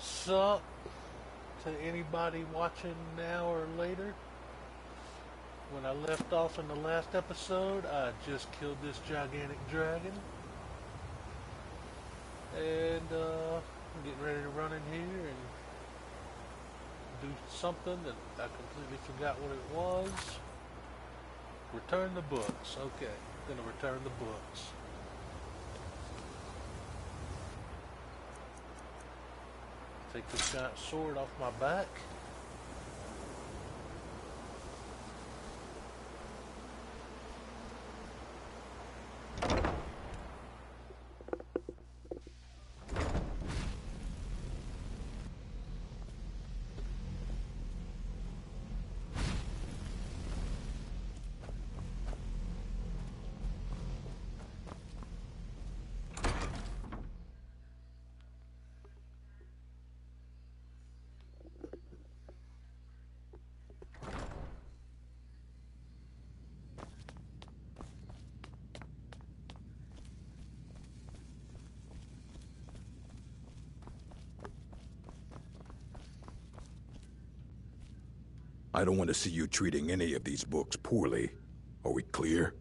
What's up to anybody watching now or later? When I left off in the last episode, I just killed this gigantic dragon. And I'm getting ready to run in here and do something that I completely forgot what it was. Return the books. Okay, gonna return the books. Take this giant sword off my back. I don't want to see you treating any of these books poorly. Are we clear?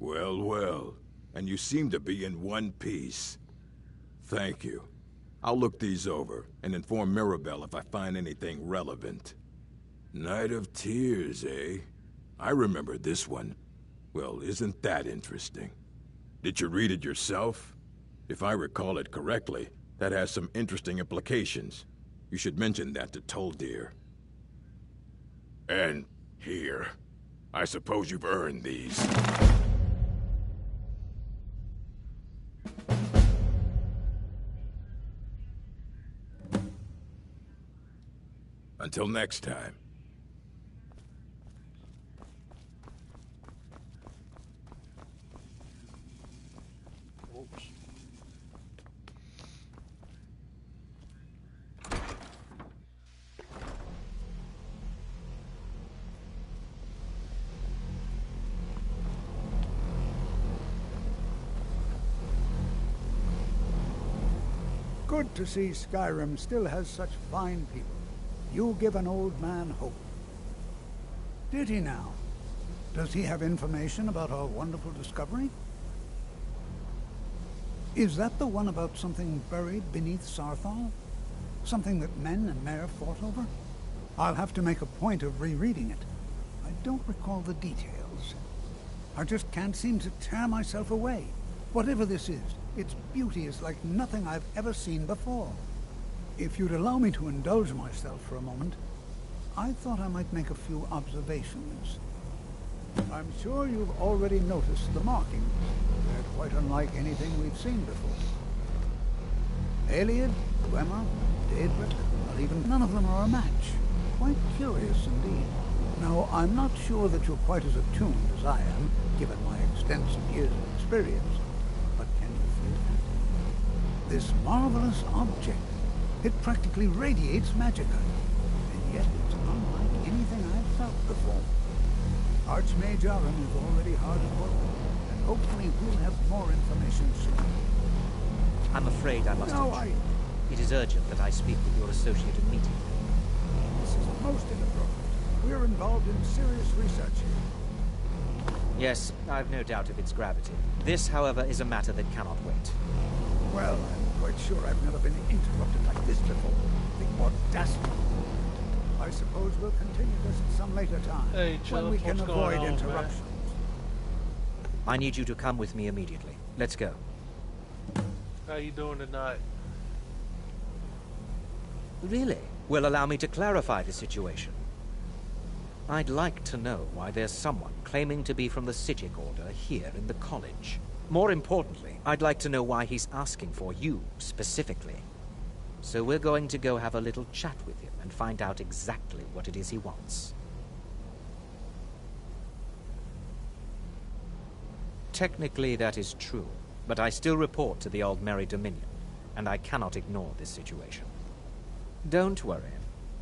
Well, well. And you seem to be in one piece. Thank you. I'll look these over and inform Mirabelle if I find anything relevant. Night of Tears, eh? I remember this one. Well, isn't that interesting? Did you read it yourself? If I recall it correctly, that has some interesting implications. You should mention that to Toldir. And here. I suppose you've earned these. Until next time. Oops. Good to see Skyrim still has such fine people. You give an old man hope. Did he now? Does he have information about our wonderful discovery? Is that the one about something buried beneath Sarthal? Something that men and Mare fought over? I'll have to make a point of rereading it. I don't recall the details. I just can't seem to tear myself away. Whatever this is, its beauty is like nothing I've ever seen before. If you'd allow me to indulge myself for a moment, I thought I might make a few observations. I'm sure you've already noticed the markings. They're quite unlike anything we've seen before. Aliad, Dwemer, Daedric, not even none of them are a match. Quite curious indeed. Now, I'm not sure that you're quite as attuned as I am, given my extensive years of experience. But can you feel that? This marvelous object, it practically radiates magicka. And yet it's unlike anything I've felt before. Archmage Aram is already hard at work, and hopefully we'll have more information soon. I'm afraid I must intrude. It is urgent that I speak with your associate immediately. This is most inappropriate. We're involved in serious research here. Yes, I've no doubt of its gravity. This, however, is a matter that cannot wait. Well, I'm quite sure I've never been interrupted like this before. The audacity. I suppose we'll continue this at some later time, Hey, when we can what's avoid going on, interruptions. I need you to come with me immediately. Let's go. How you doing tonight? Really? Well, allow me to clarify the situation. I'd like to know why there's someone claiming to be from the Psijic Order here in the college. More importantly, I'd like to know why he's asking for you, specifically. So we're going to go have a little chat with him and find out exactly what it is he wants. Technically, that is true, but I still report to the Aldmeri Dominion, and I cannot ignore this situation. Don't worry.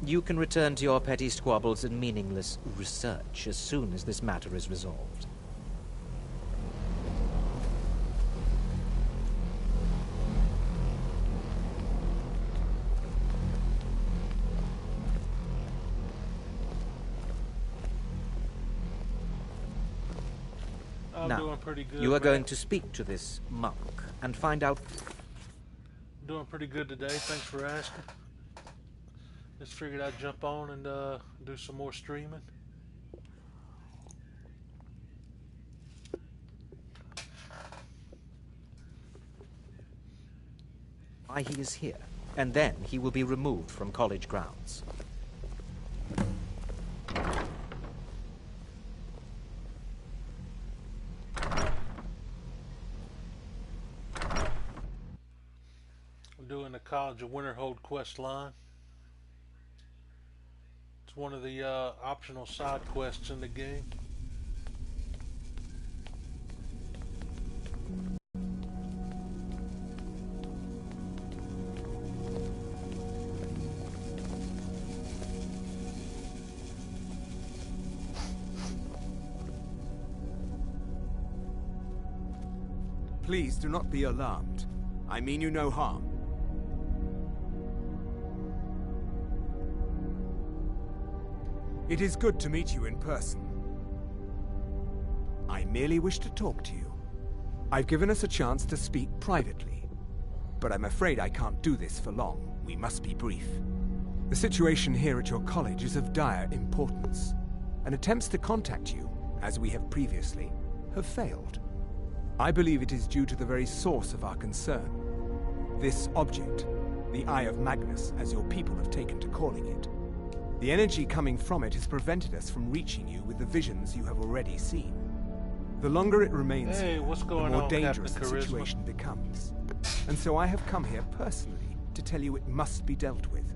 You can return to your petty squabbles and meaningless research as soon as this matter is resolved. I'm doing pretty good. You are man. going to speak to this monk and find out... Doing pretty good today, thanks for asking. Just figured I'd jump on and do some more streaming. why he is here, and then he will be removed from college grounds. We're doing the College of Winterhold quest line. It's one of the optional side quests in the game. Please do not be alarmed. I mean you no harm. It is good to meet you in person. I merely wish to talk to you. I've given us a chance to speak privately, but I'm afraid I can't do this for long. We must be brief. The situation here at your college is of dire importance, and attempts to contact you, as we have previously, have failed. I believe it is due to the very source of our concern. This object, the Eye of Magnus, as your people have taken to calling it. The energy coming from it has prevented us from reaching you with the visions you have already seen. The longer it remains here, what's going the more on, dangerous Captain the Charisma? situation becomes. And so I have come here personally to tell you it must be dealt with.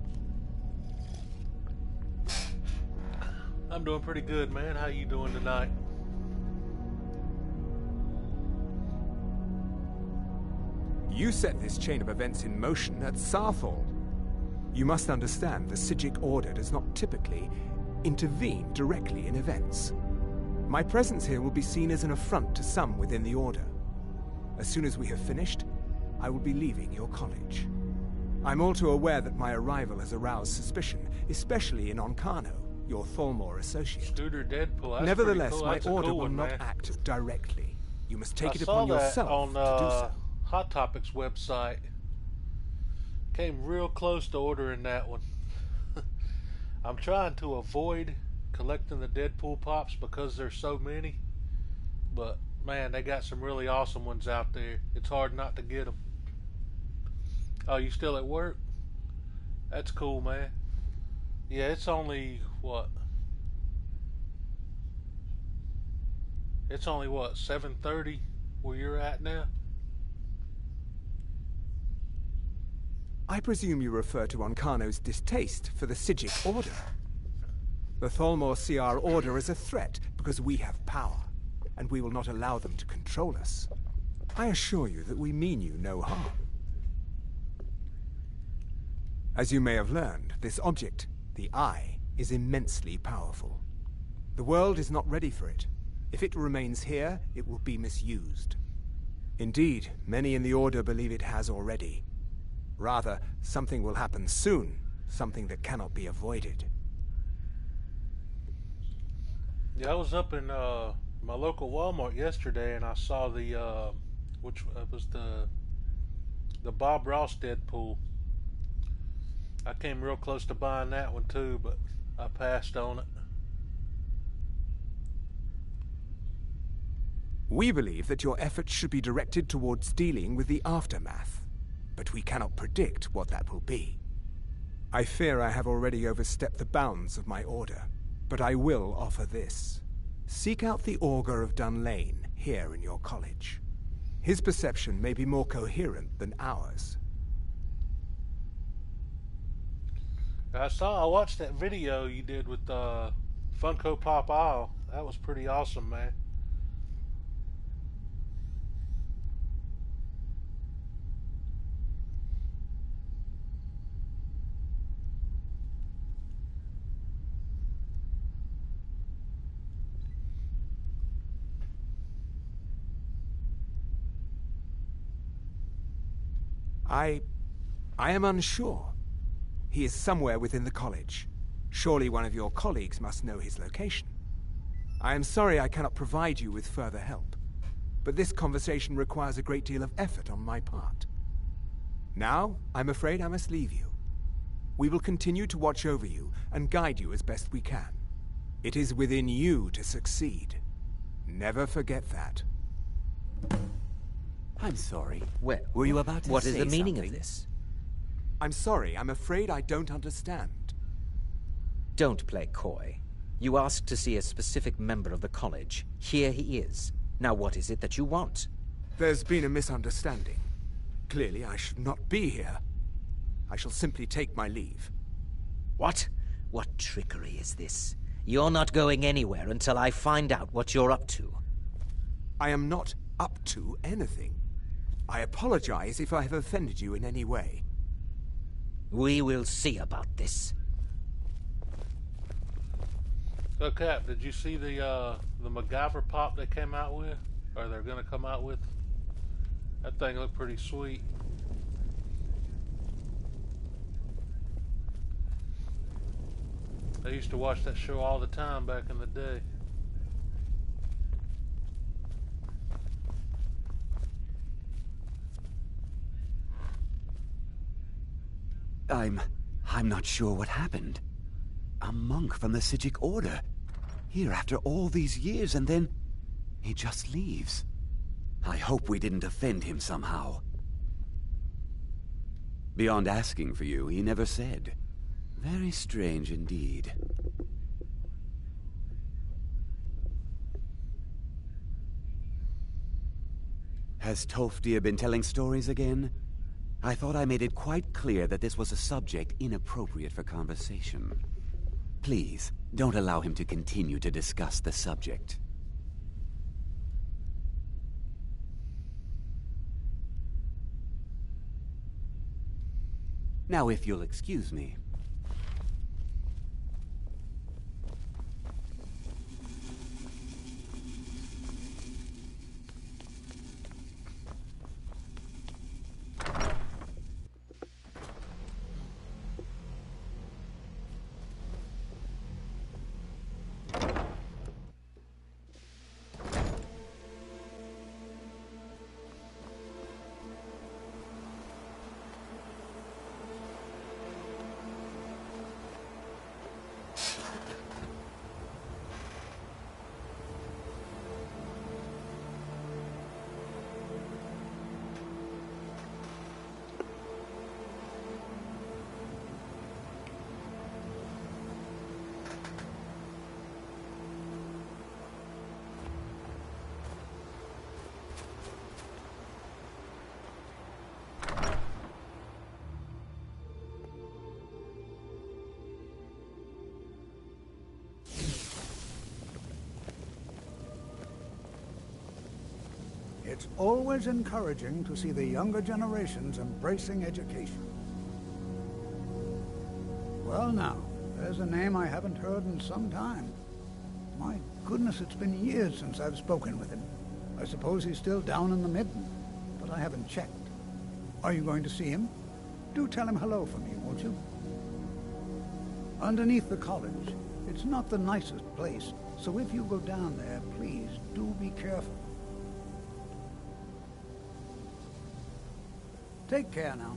I'm doing pretty good, man. How you doing tonight? You set this chain of events in motion at Sarthal. You must understand the Psijic Order does not typically intervene directly in events. My presence here will be seen as an affront to some within the Order. As soon as we have finished, I will be leaving your college. I'm all too aware that my arrival has aroused suspicion, especially in Onkano, your Thalmor associate. Scooter Deadpool. That's Nevertheless, pretty cool. my That's a order cool will one, not man. act directly. You must take I it saw upon that yourself on to do so. Hot Topics website. Came real close to ordering that one. I'm trying to avoid collecting the Deadpool pops because there's so many. But man, they got some really awesome ones out there. It's hard not to get them. Oh, you still at work? That's cool, man. Yeah, it's only what? It's only what, 7:30 where you're at now? I presume you refer to Onkano's distaste for the Psijic Order. The Thalmor see our order as a threat because we have power, and we will not allow them to control us. I assure you that we mean you no harm. As you may have learned, this object, the Eye, is immensely powerful. The world is not ready for it. If it remains here, it will be misused. Indeed, many in the Order believe it has already. Rather, something will happen soon, something that cannot be avoided. Yeah, I was up in my local Walmart yesterday, and I saw the which was the Bob Ross Deadpool. I came real close to buying that one too, but I passed on it. We believe that your efforts should be directed towards dealing with the aftermath, but we cannot predict what that will be. I fear I have already overstepped the bounds of my order, but I will offer this. Seek out the Augur of Dunlane here in your college. His perception may be more coherent than ours. I watched that video you did with Funko Pop Isle. That was pretty awesome, man. I am unsure. He is somewhere within the college. Surely one of your colleagues must know his location. I am sorry I cannot provide you with further help. but this conversation requires a great deal of effort on my part. Now, I'm afraid I must leave you. We will continue to watch over you and guide you as best we can. It is within you to succeed. Never forget that. I'm sorry. Well, were you about to what say is the meaning something? of this? I'm sorry, I'm afraid I don't understand. Don't play coy. You asked to see a specific member of the college. Here he is. Now what is it that you want? There's been a misunderstanding. Clearly, I should not be here. I shall simply take my leave. What? What trickery is this? You're not going anywhere until I find out what you're up to. I am not up to anything. I apologize if I have offended you in any way. We will see about this. So, Cap, did you see the MacGyver pop they came out with? Or they're going to come out with? That thing looked pretty sweet. I used to watch that show all the time back in the day. I'm not sure what happened. A monk from the Sijic Order. Here after all these years, and then he just leaves. I hope we didn't offend him somehow. Beyond asking for you, he never said. Very strange indeed. Has Tolfdir been telling stories again? I thought I made it quite clear that this was a subject inappropriate for conversation. Please, don't allow him to continue to discuss the subject. Now, if you'll excuse me. It's always encouraging to see the younger generations embracing education. Well now, there's a name I haven't heard in some time. My goodness, it's been years since I've spoken with him. I suppose he's still down in the Midden, but I haven't checked. Are you going to see him? Do tell him hello for me, won't you? Underneath the college. It's not the nicest place, so if you go down there, please do be careful. Take care now.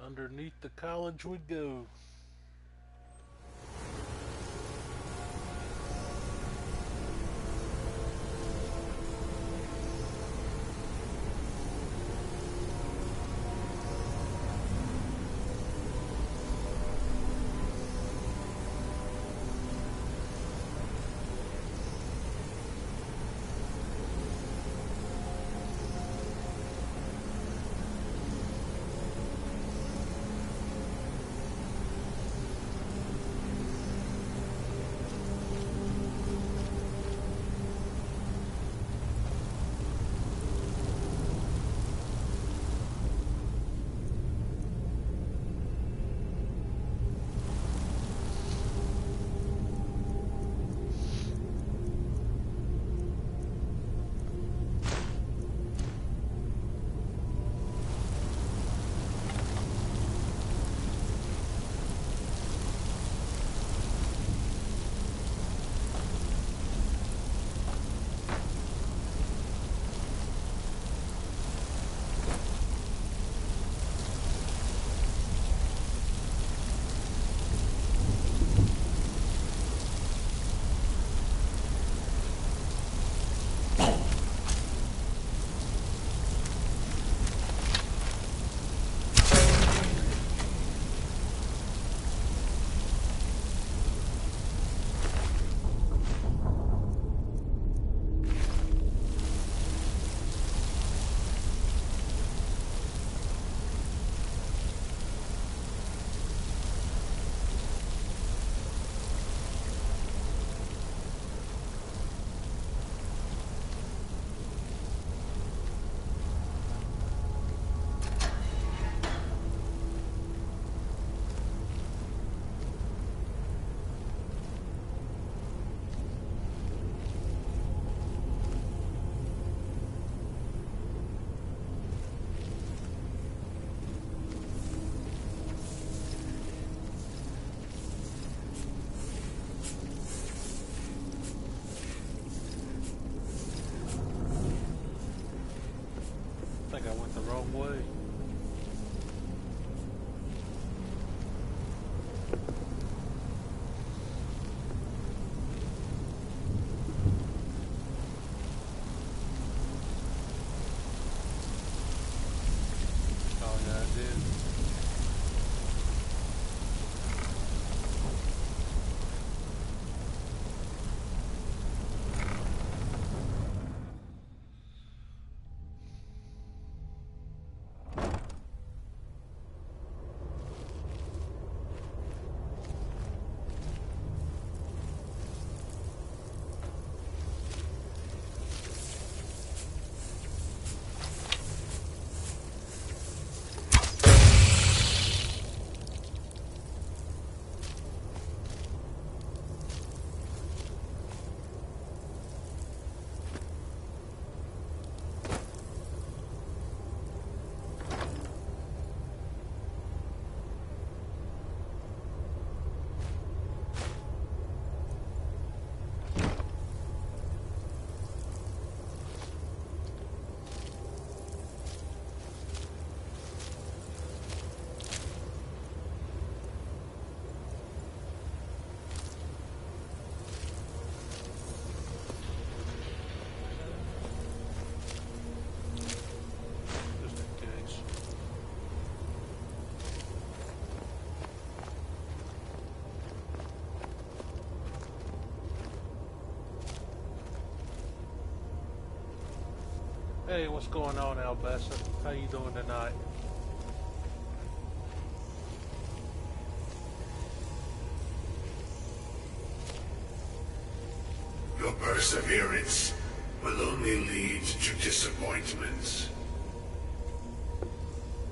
Underneath the college we go. think I went the wrong way. Oh yeah, I did. Just in case. Hey, what's going on, Albessa? How you doing tonight? Your perseverance will only lead to disappointments.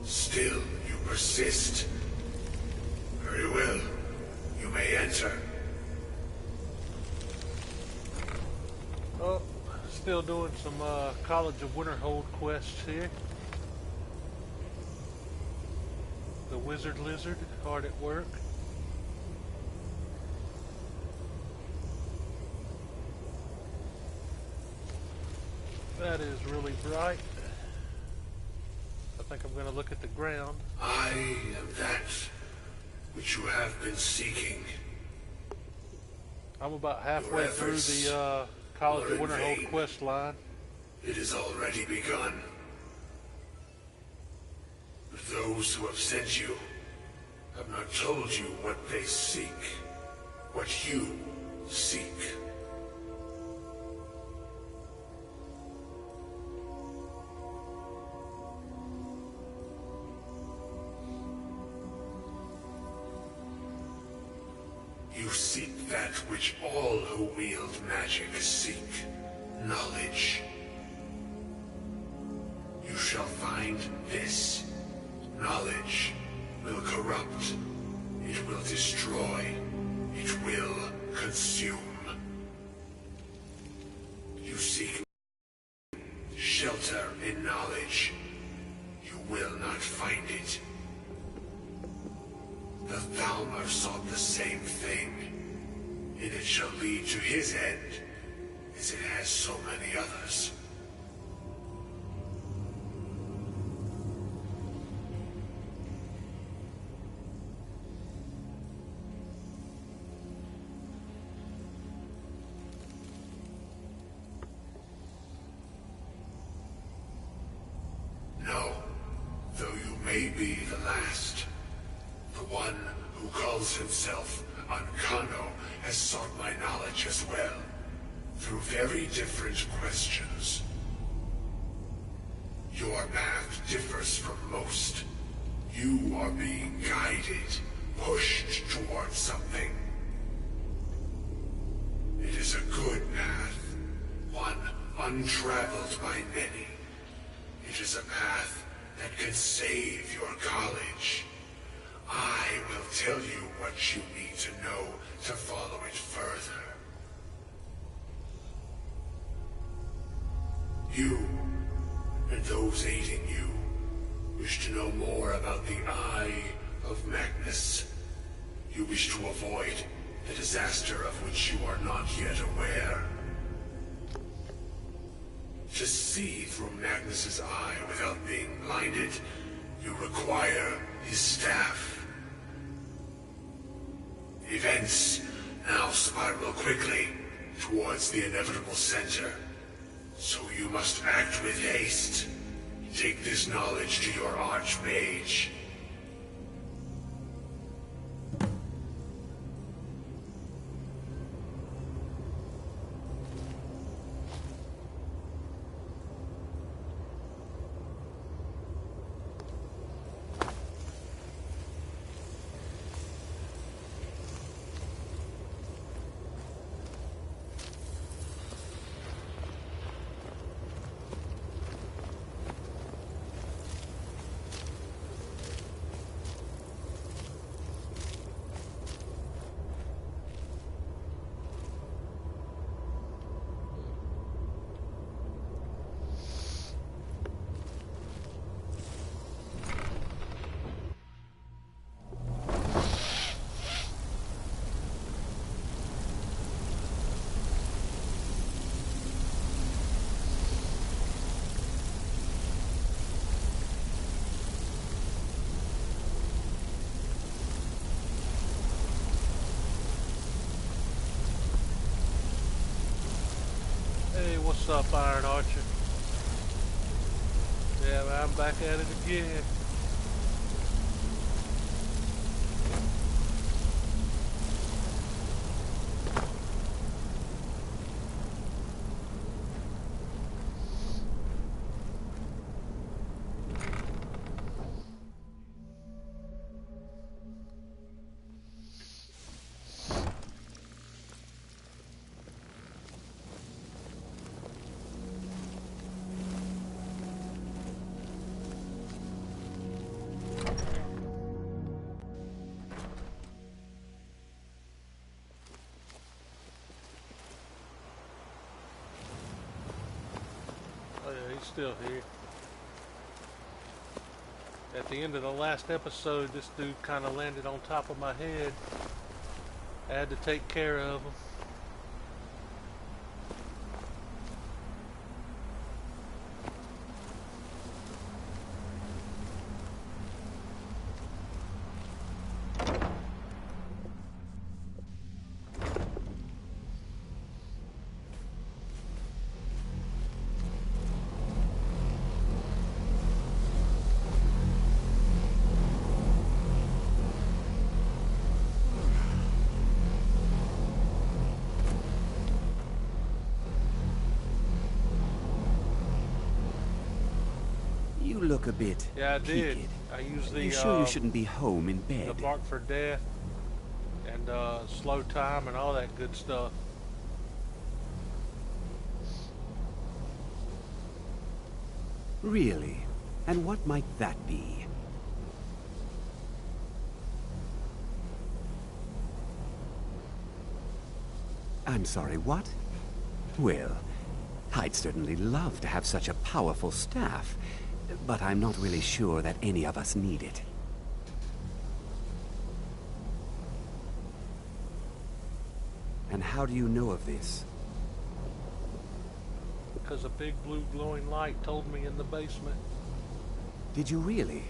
Still, you persist. Very well. You may enter. Oh, still doing some College of Winterhold quests here. The Wizard Lizard, hard at work. That is really bright. I think I'm going to look at the ground. I am that which you have been seeking. I'm about halfway Your through efforts the College of are in Winterhold vain. quest line. It has already begun. But those who have sent you have not told you what they seek. What you seek. You seek that which all who wield magic seek. Knowledge. You shall find this. Knowledge will corrupt. It will destroy. It will consume. You seek shelter in knowledge. You will not find it. The Thalmor sought the same thing, and it shall lead to his end, as it has so many others. No, though you may be the last. The one who calls himself Ancano has sought my knowledge as well, through very different questions. Your path differs from most. You are being guided, pushed towards something. It is a good path, one untraveled by many. It is a path that can save your college. I will tell you what you need to know to follow it further. You, and those aiding you, wish to know more about the Eye of Magnus. You wish to avoid the disaster of which you are not yet aware. To see through Magnus's eye without being blinded, you require his staff. Events now spiral quickly towards the inevitable center. So you must act with haste. Take this knowledge to your Archmage. Hey, what's up, Iron Archer? Yeah, man, I'm back at it again. Oh yeah, he's still here. At the end of the last episode, this dude kind of landed on top of my head. I had to take care of him. You look a bit Yeah, I did. peaked. I used You sure you shouldn't be home in bed? the mark for death and slow time and all that good stuff. Really? And what might that be? I'm sorry, what? Well, I'd certainly love to have such a powerful staff, but I'm not really sure that any of us need it. And how do you know of this? Because a big blue glowing light told me in the basement. Did you really?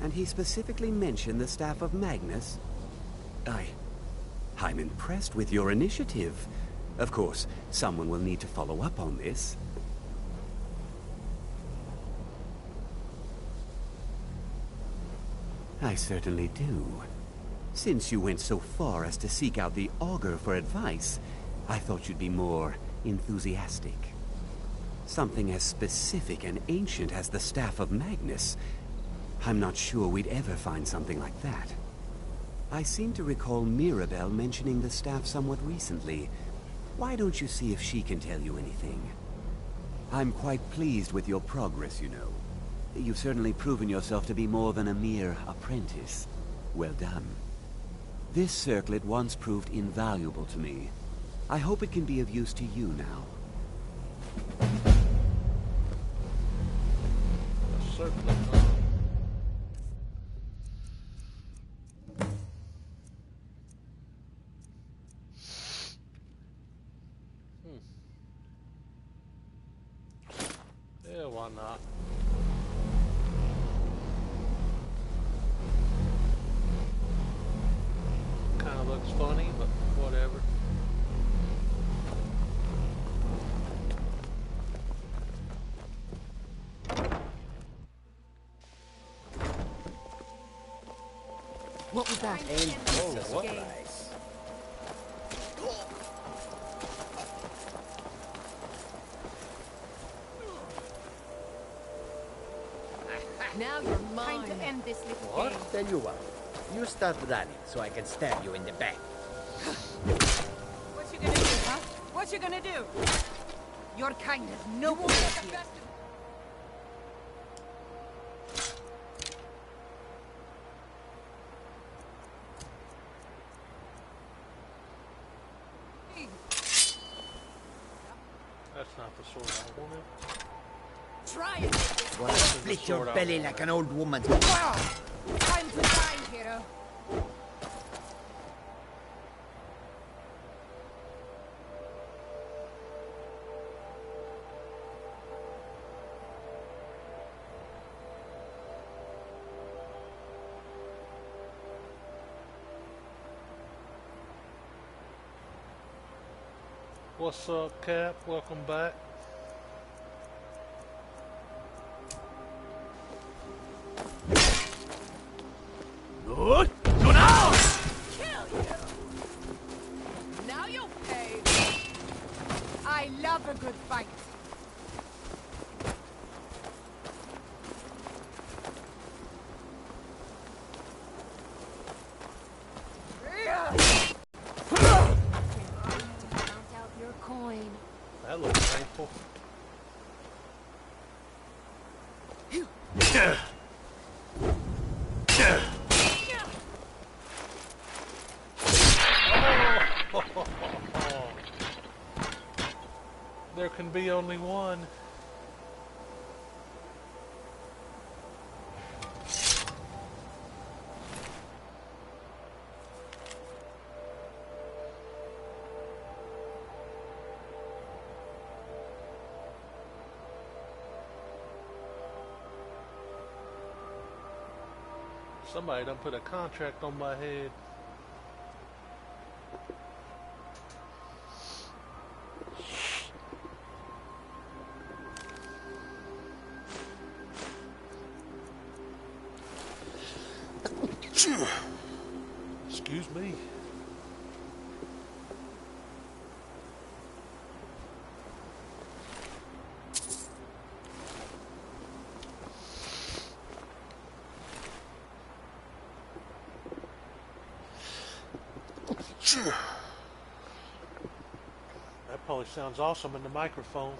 And he specifically mentioned the staff of Magnus? I'm impressed with your initiative. Of course, someone will need to follow up on this. I certainly do. Since you went so far as to seek out the Augur for advice, I thought you'd be more enthusiastic. Something as specific and ancient as the Staff of Magnus. I'm not sure we'd ever find something like that. I seem to recall Mirabelle mentioning the staff somewhat recently. Why don't you see if she can tell you anything? I'm quite pleased with your progress, you know. You've certainly proven yourself to be more than a mere apprentice. Well done. This circlet once proved invaluable to me. I hope it can be of use to you now. Certainly. why not? Kind of looks funny, but whatever. What was that? And oh, what nice. Now you're mine. Time to end this little What? game. Tell you what. You start running so I can stab you in the back. What you gonna do, huh? What you gonna do? Your kind is no good here. That's not the sword I wanted. Try it. Gonna split your belly like an old woman's. Time to die, hero. What's up, Cap? Welcome back. Kill you. Now you'll pay. I love a good fight. Count out your coin. That looks painful. There can be only one. Somebody done put a contract on my head. Excuse me. That probably sounds awesome in the microphone.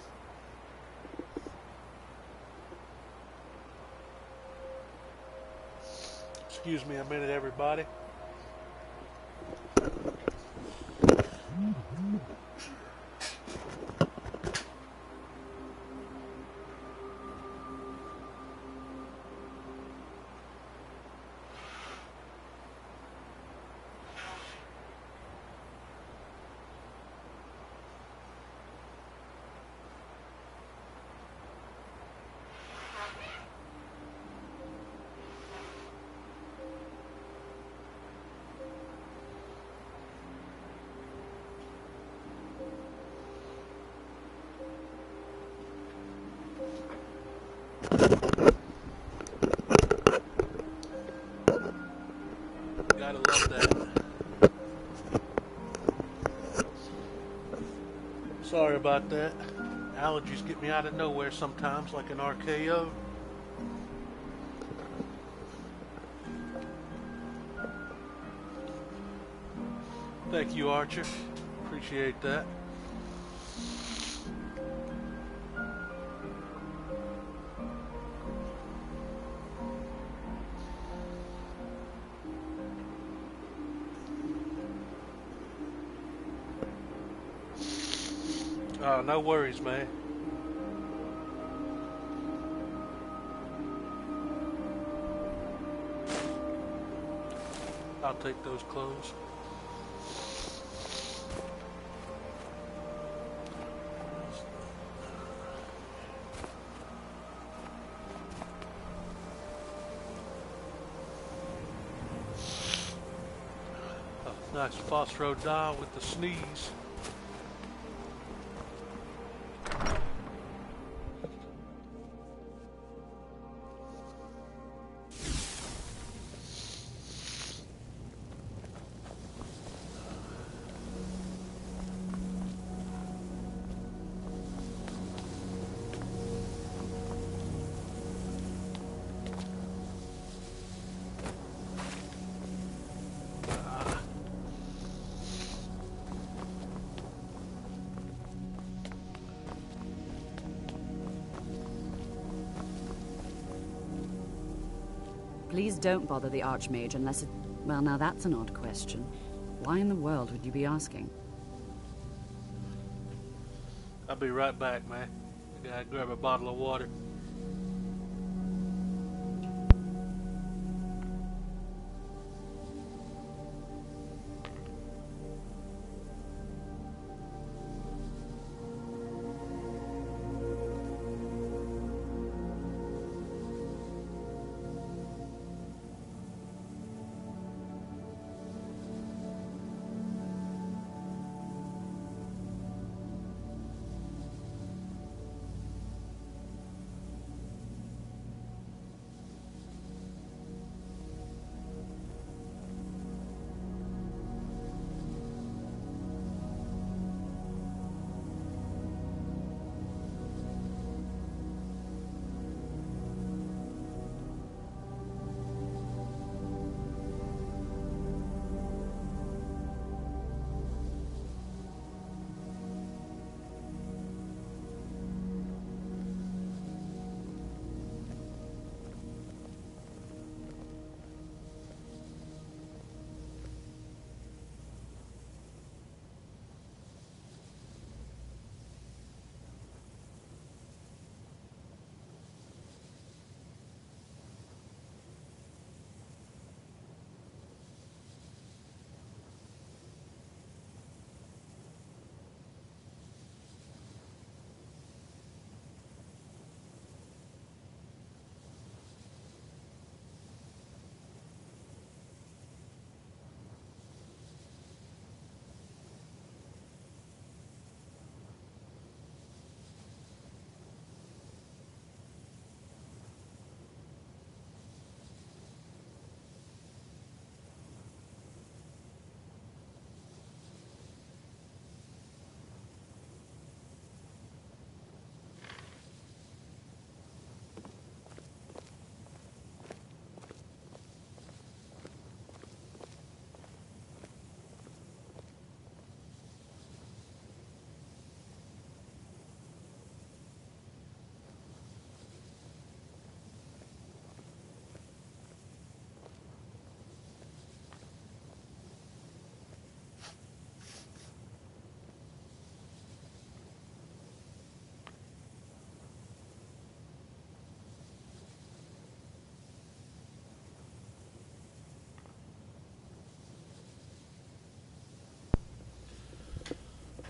Excuse me a minute, everybody. Gotta love that. Sorry about that. Allergies get me out of nowhere sometimes, like an RKO. Thank you, Archer. Appreciate that. Oh, no worries, man. I'll take those clothes. Nice phosphodile with the sneeze. Please don't bother the Archmage unless it... Well, now that's an odd question. Why in the world would you be asking? I'll be right back, man. I gotta grab a bottle of water.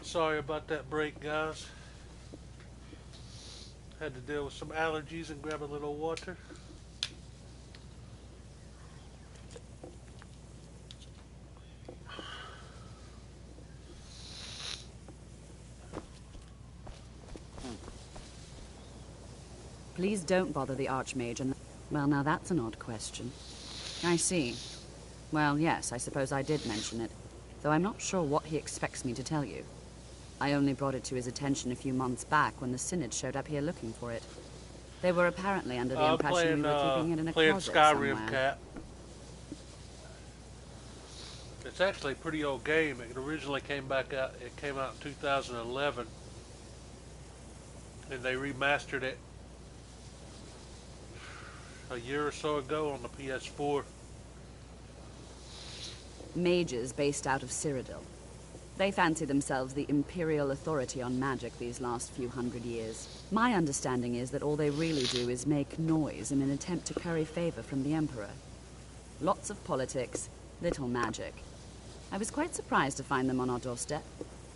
Sorry about that break, guys. Had to deal with some allergies and grab a little water. Please don't bother the Archmage and... Well, now that's an odd question. I see. Well, yes, I suppose I did mention it, though I'm not sure what he expects me to tell you. I only brought it to his attention a few months back when the Synod showed up here looking for it. They were apparently under the impression we were keeping it in a closet Skyrim, somewhere. Cap. It's actually a pretty old game. It originally came back out. It came out in 2011, and they remastered it a year or so ago on the PS4. Mages based out of Cyrodiil. They fancy themselves the imperial authority on magic these last few hundred years. My understanding is that all they really do is make noise in an attempt to curry favor from the Emperor. Lots of politics, little magic. I was quite surprised to find them on our doorstep.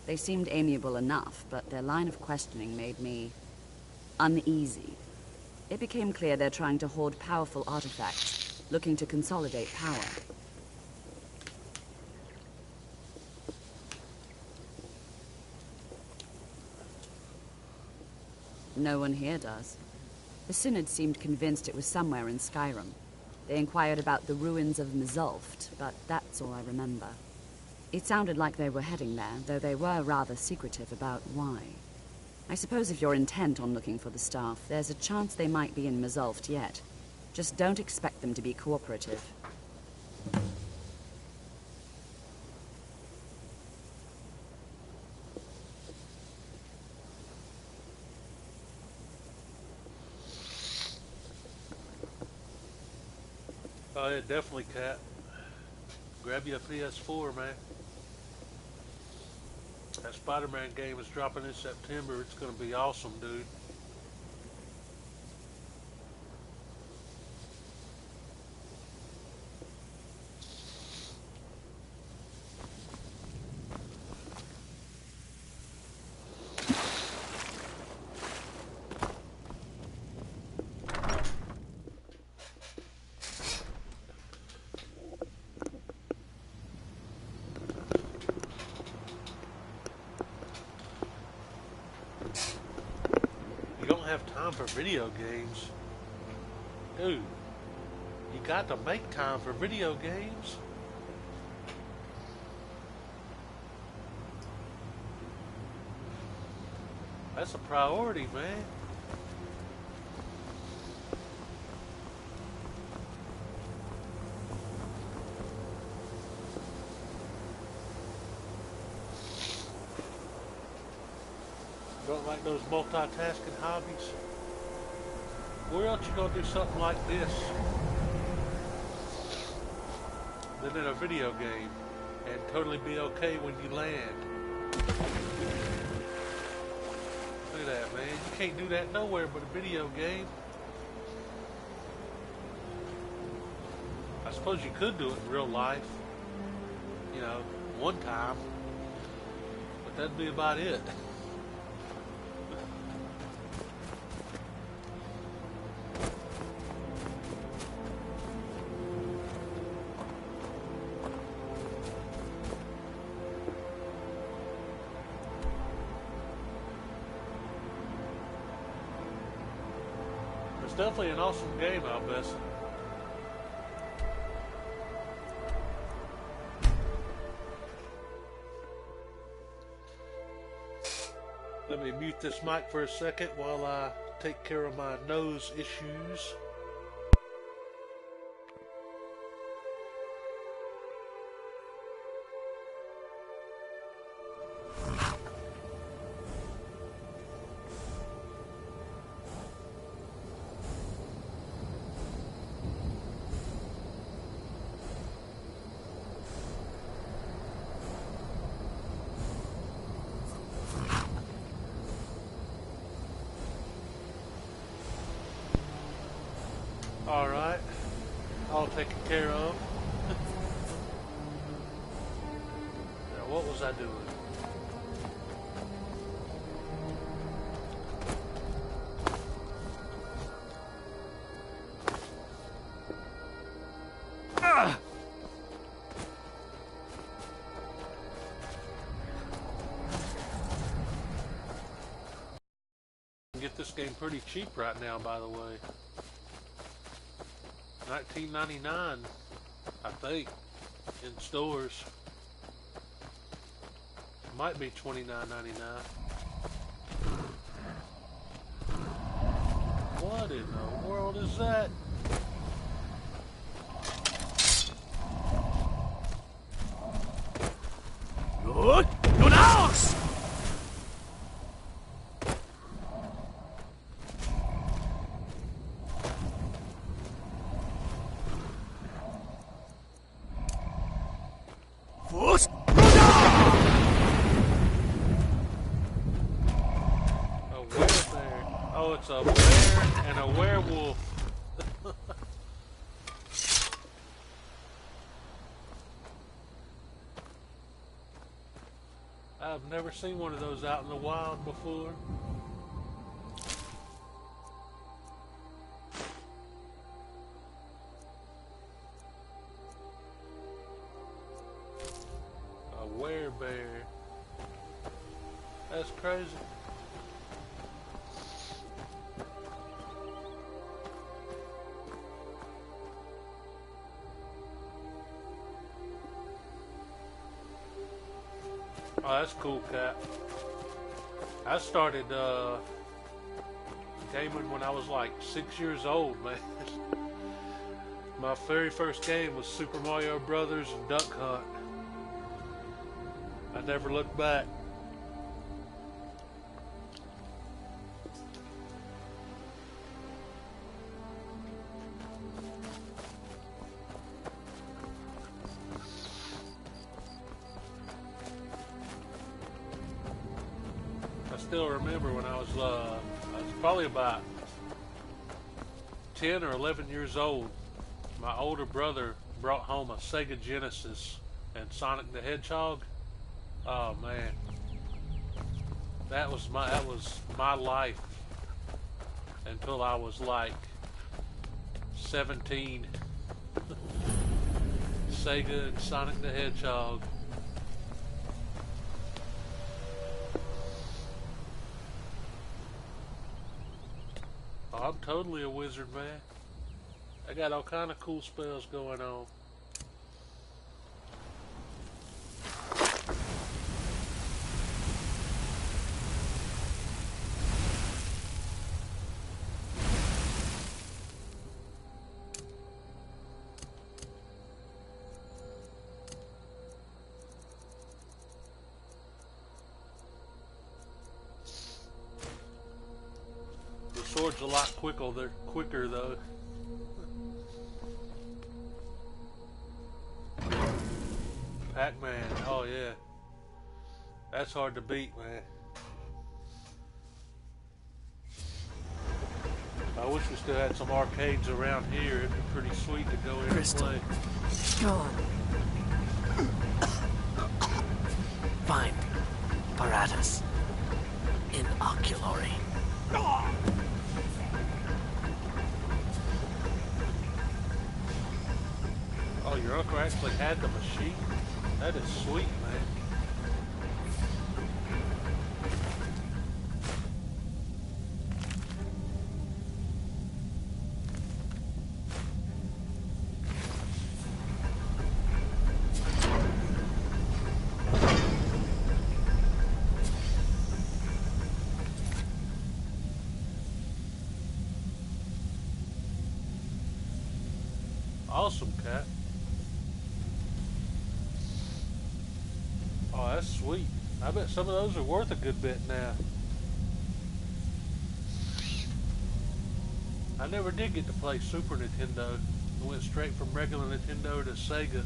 They seemed amiable enough, but their line of questioning made me uneasy. It became clear they're trying to hoard powerful artifacts, looking to consolidate power. No one here does. The Synod seemed convinced it was somewhere in Skyrim. They inquired about the ruins of Mzulft, but that's all I remember. It sounded like they were heading there, though they were rather secretive about why. I suppose if you're intent on looking for the staff, there's a chance they might be in Mzulft yet. Just don't expect them to be cooperative. Oh yeah, definitely, Cat. Grab you a PS4, man. That Spider-Man game is dropping in September. It's gonna be awesome, dude. Have time for video games. Dude, you got to make time for video games. That's a priority, man. Don't like those multitasking hobbies? Where else you gonna do something like this than in a video game and totally be okay when you land? Look at that, man. You can't do that nowhere but a video game. I suppose you could do it in real life, you know, one time, but that'd be about it. Definitely an awesome game, I'll bet. Let me mute this mic for a second while I take care of my nose issues. Alright, all taken care of. Now, what was I doing? You can get this game pretty cheap right now, by the way. $19.99, I think, in stores. It might be $29.99. What in the world is that? Good. Good house. It's a bear and a werewolf. I've never seen one of those out in the wild before. A werebear. That's crazy. Oh, that's cool, Cat. I started gaming when I was like 6 years old, man. My very first game was Super Mario Brothers and Duck Hunt. I never looked back. I still remember when I was probably about 10 or 11 years old. My older brother brought home a Sega Genesis and Sonic the Hedgehog. Oh man, that was my life until I was like 17. Sega and Sonic the Hedgehog. Oh, I'm totally a wizard, man. I got all kind of cool spells going on. The sword's a lot quicker though. Pac-Man, oh yeah. That's hard to beat, man. I wish we still had some arcades around here. It'd be pretty sweet to go in and play. Gone. Find apparatus in oculory. Oh, your uncle actually had the machine? That is sweet, man. Awesome, Cat. Oh, that's sweet. I bet some of those are worth a good bit now. I never did get to play Super Nintendo. I went straight from regular Nintendo to Sega.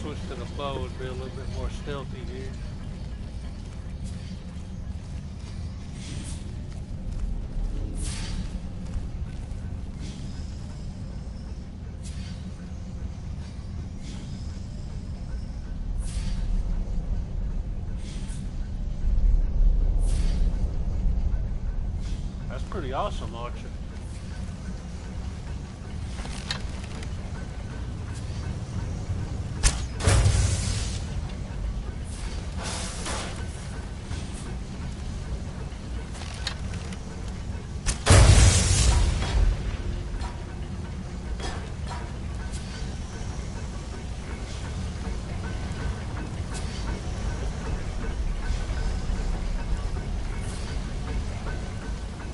Switch to the bow and be a little bit more stealthy here. That's pretty awesome, Archer.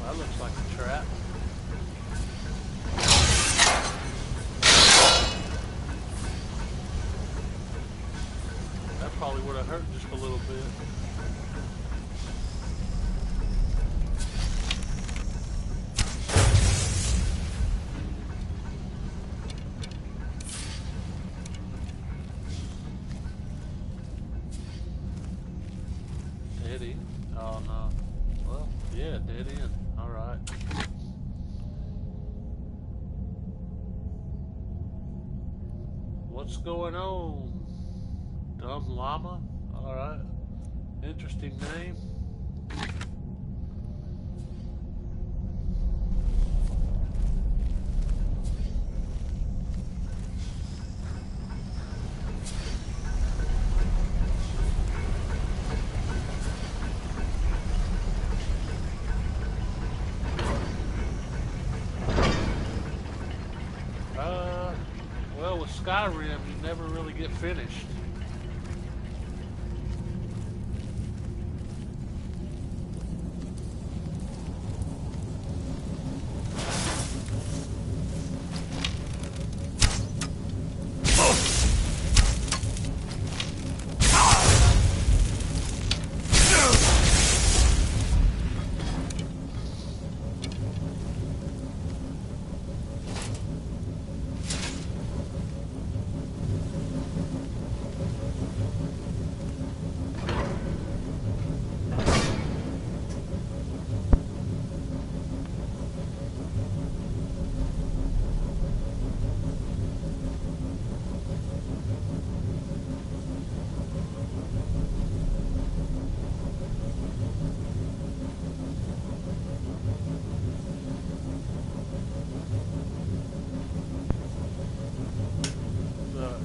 That looks like a trap. That probably would have hurt just a little bit. Dead What's going on? Dumb llama? Alright. Interesting name. Well, with Skyrim, you never really get finished.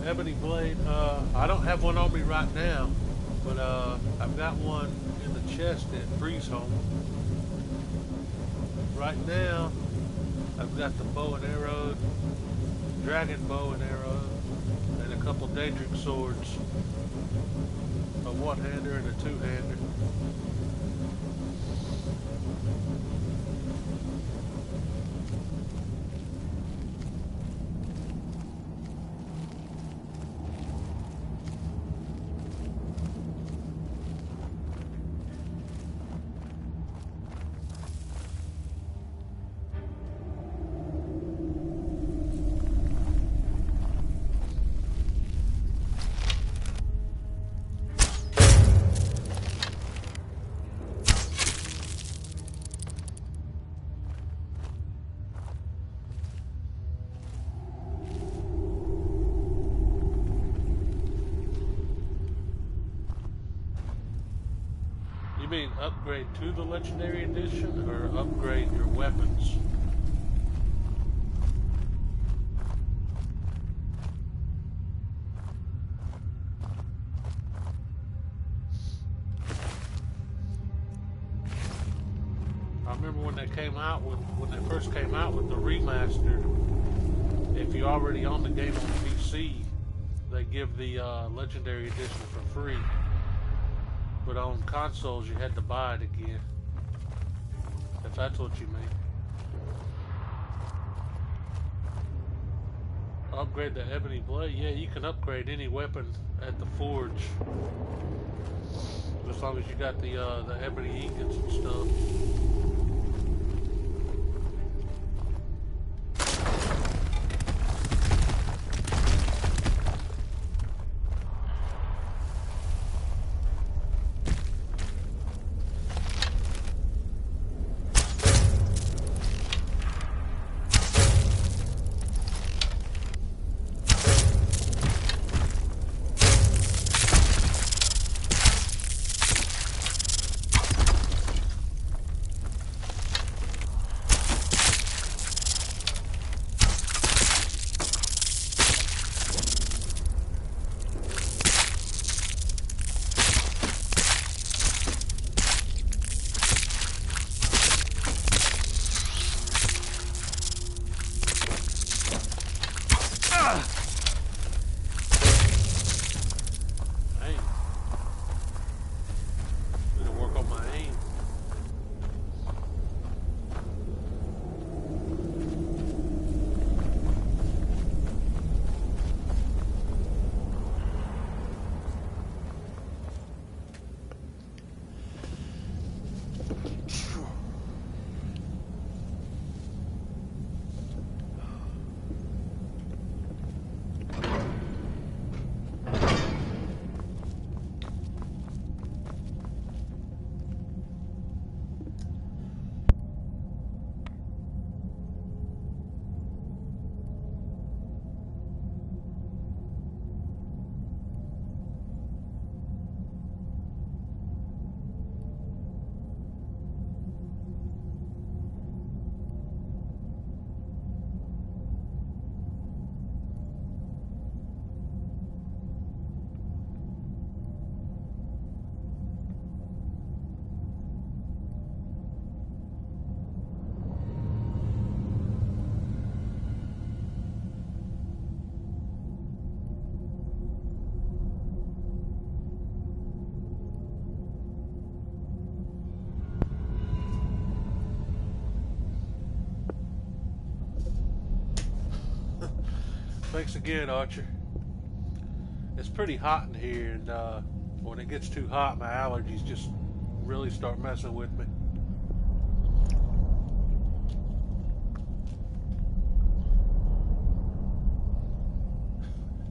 Ebony blade, I don't have one on me right now, but I've got one in the chest at Freeze Home. Right now, I've got the bow and arrow, dragon bow and arrow, and a couple Daedric swords, a one-hander and a two-hander. You mean upgrade to the Legendary Edition, or upgrade your weapons? I remember when they first came out with the remastered. If you're already on the game on PC, they give the Legendary Edition for free. But on consoles, you had to buy it again. If that's what you mean. Upgrade the Ebony Blade? Yeah, you can upgrade any weapon at the Forge. As long as you got the Ebony ingots and stuff. Thanks again, Archer. It's pretty hot in here, and when it gets too hot, my allergies just really start messing with me.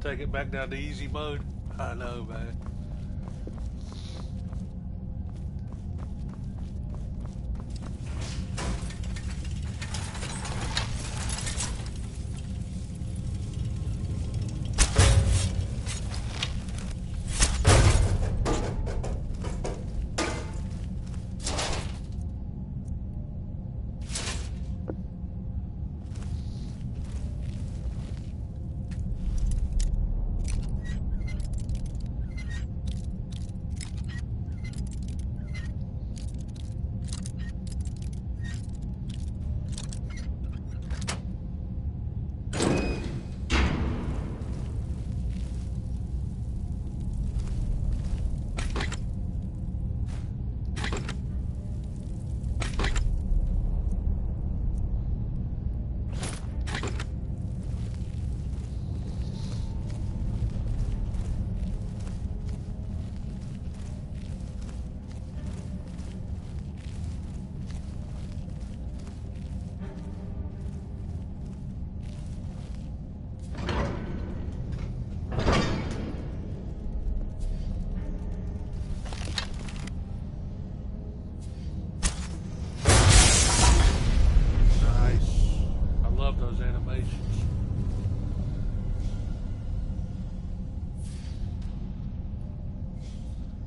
Take it back down to easy mode. I know, man.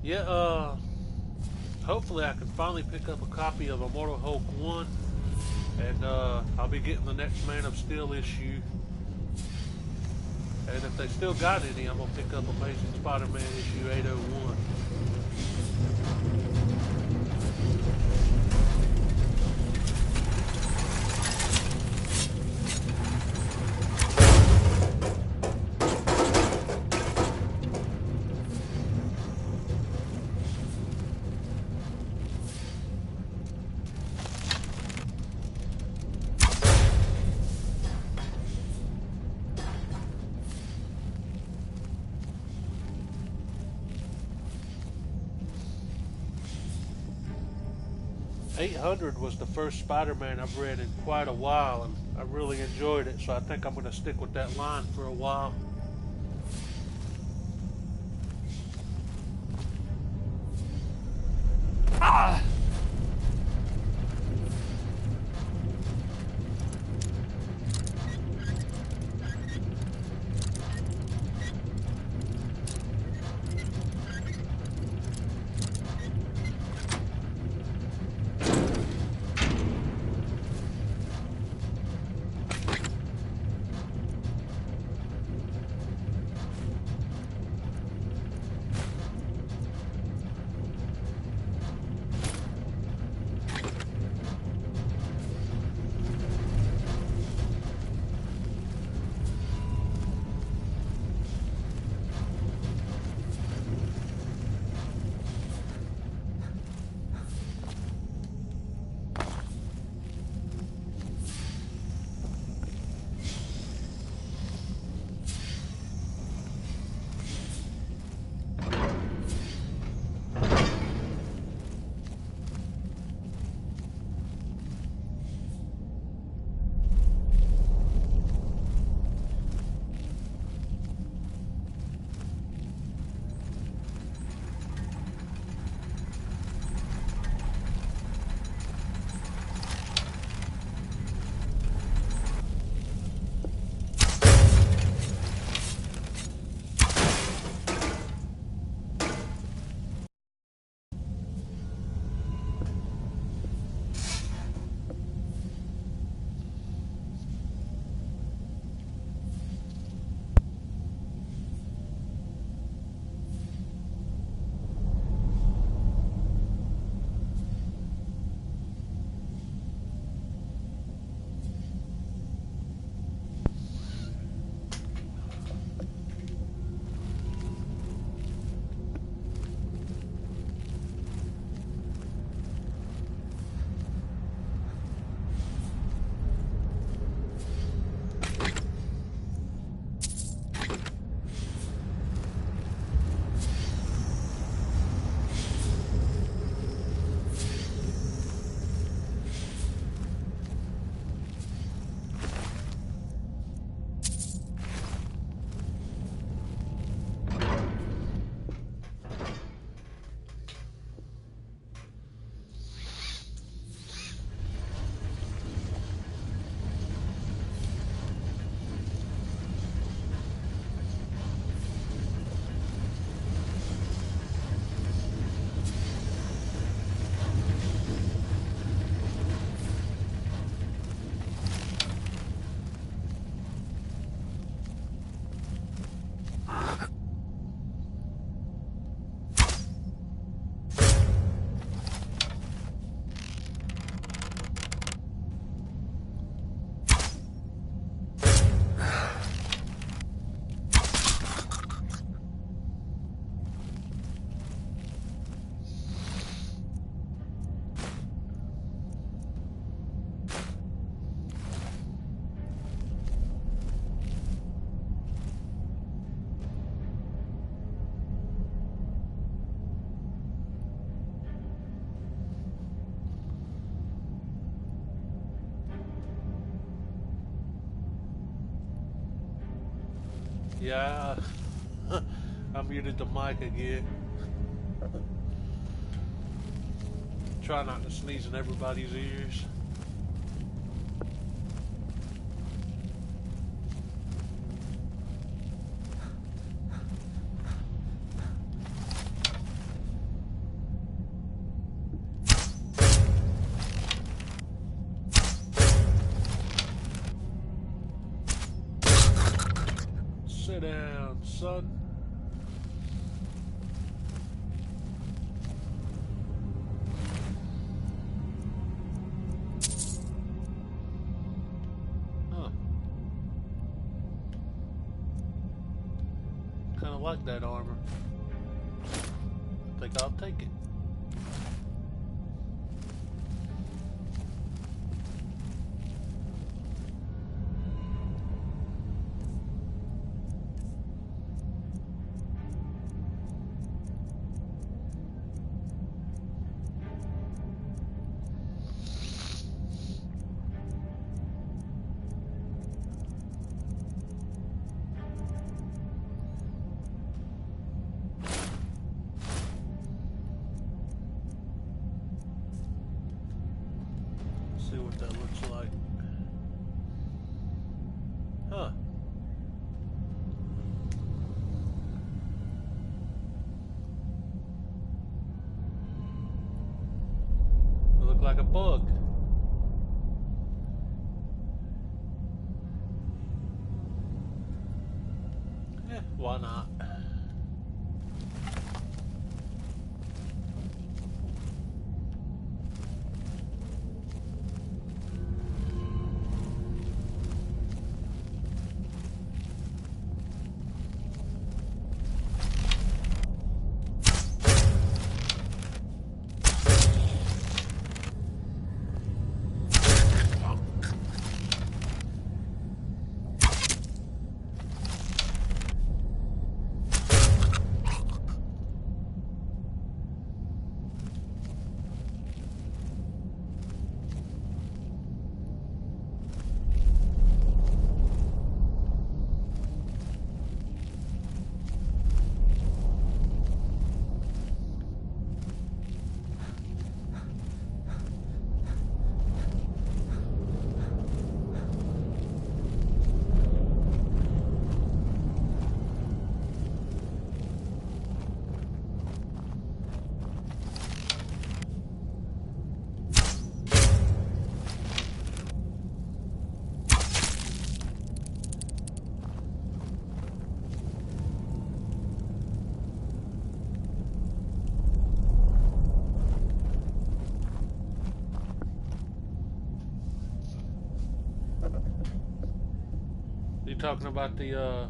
Yeah, hopefully I can finally pick up a copy of Immortal Hulk 1, and I'll be getting the next Man of Steel issue. And if they still got any, I'm going to pick up Amazing Spider-Man issue 801. .800 was the first Spider-Man I've read in quite a while, and I really enjoyed it, so I think I'm going to stick with that line for a while. Ah! Yeah, I muted the mic again. Try not to sneeze in everybody's ears. Sit down, son. Huh. Kind of like that armor. I think I'll take it. See what that looks like. Huh. It look like a bug. Yeah, why not? You talking about the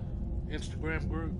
Instagram group?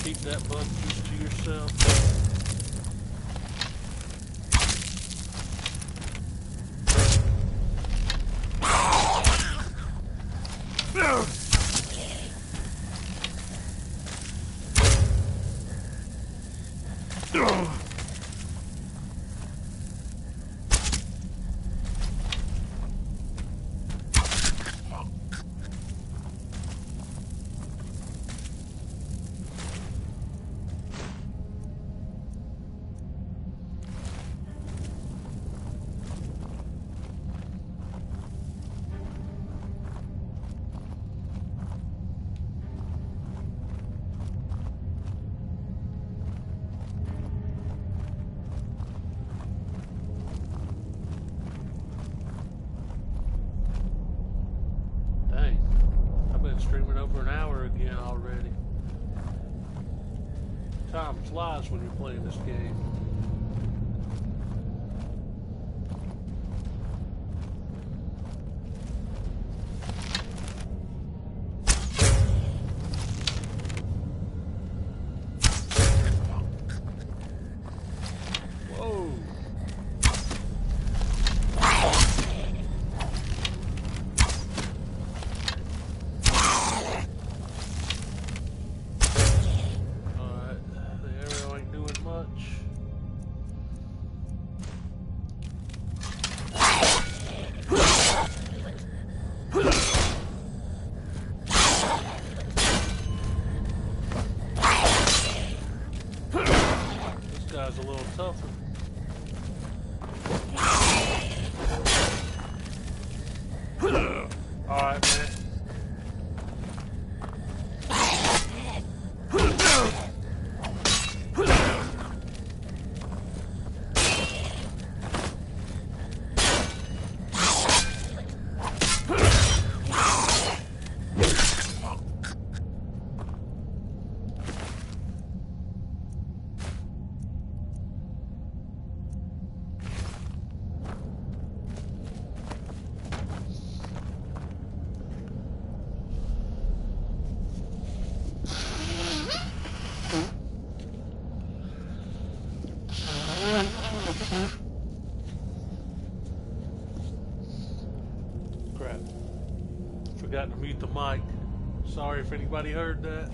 Keep that bug juice to yourself. streaming over an hour again already. Time flies when you're playing this game. A little tougher. Alright, man. Crap. Forgot to mute the mic. Sorry if anybody heard that.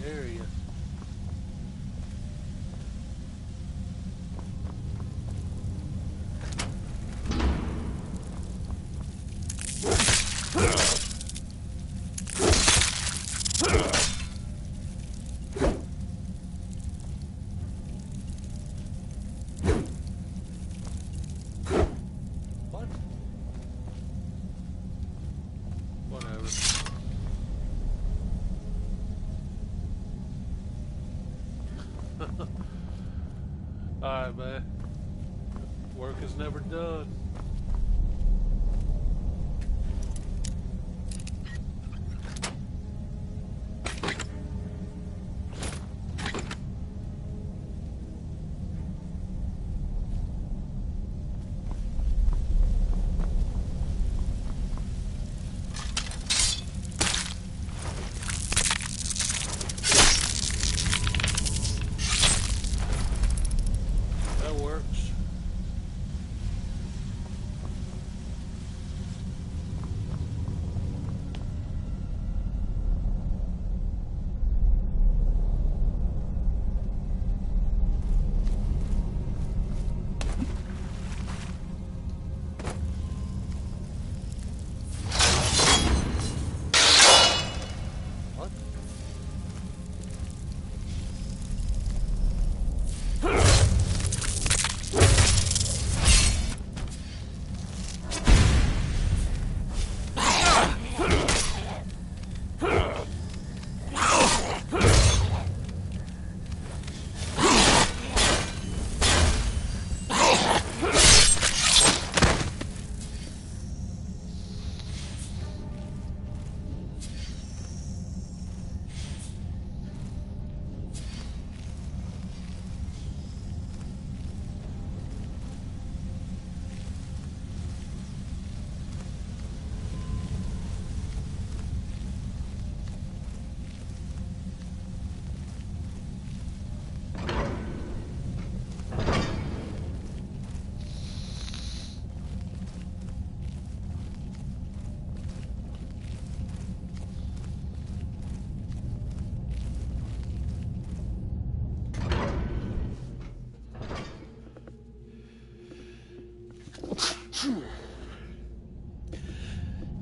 Area. What? Whatever. Alright, man. Work is never done.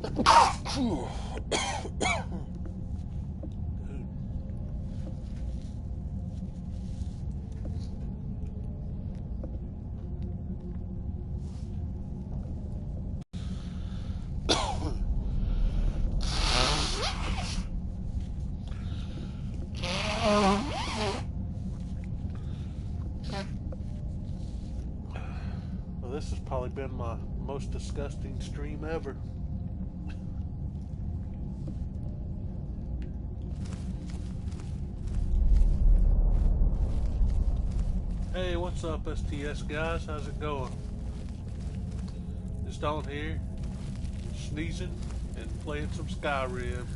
Well, this has probably been my most disgusting stream ever. Hey, what's up, STS guys? How's it going? Just on here, sneezing and playing some Skyrim.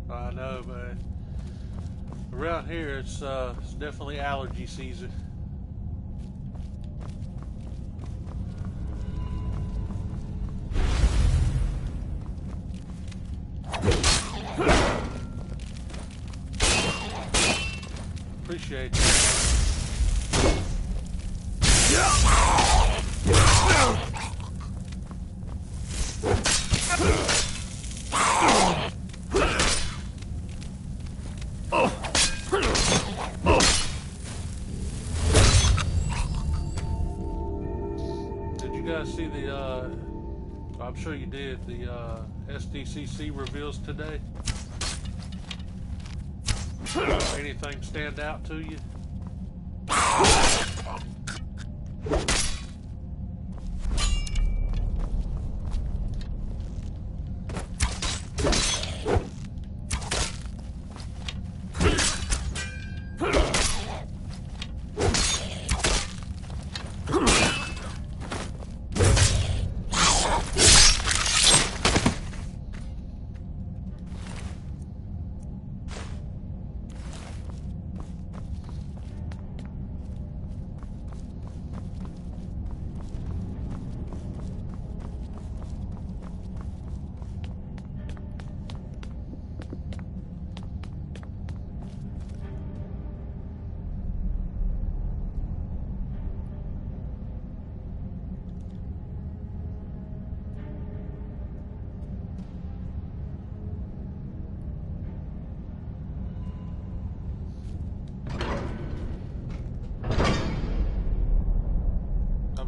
I know, man. Around here, it's definitely allergy season. Appreciate that. See the I'm sure you did, the SDCC reveals today. Anything stand out to you?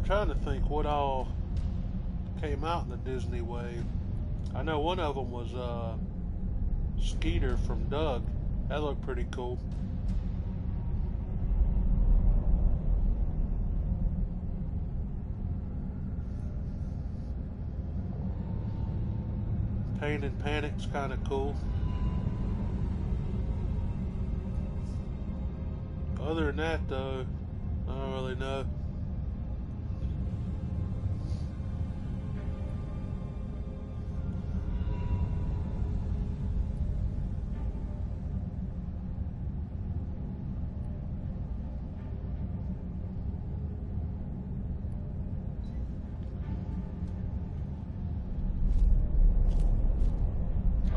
Trying to think what all came out in the Disney wave. I know one of them was Skeeter from Doug. That looked pretty cool. Pain and Panic's kind of cool. Other than that, though, I don't really know.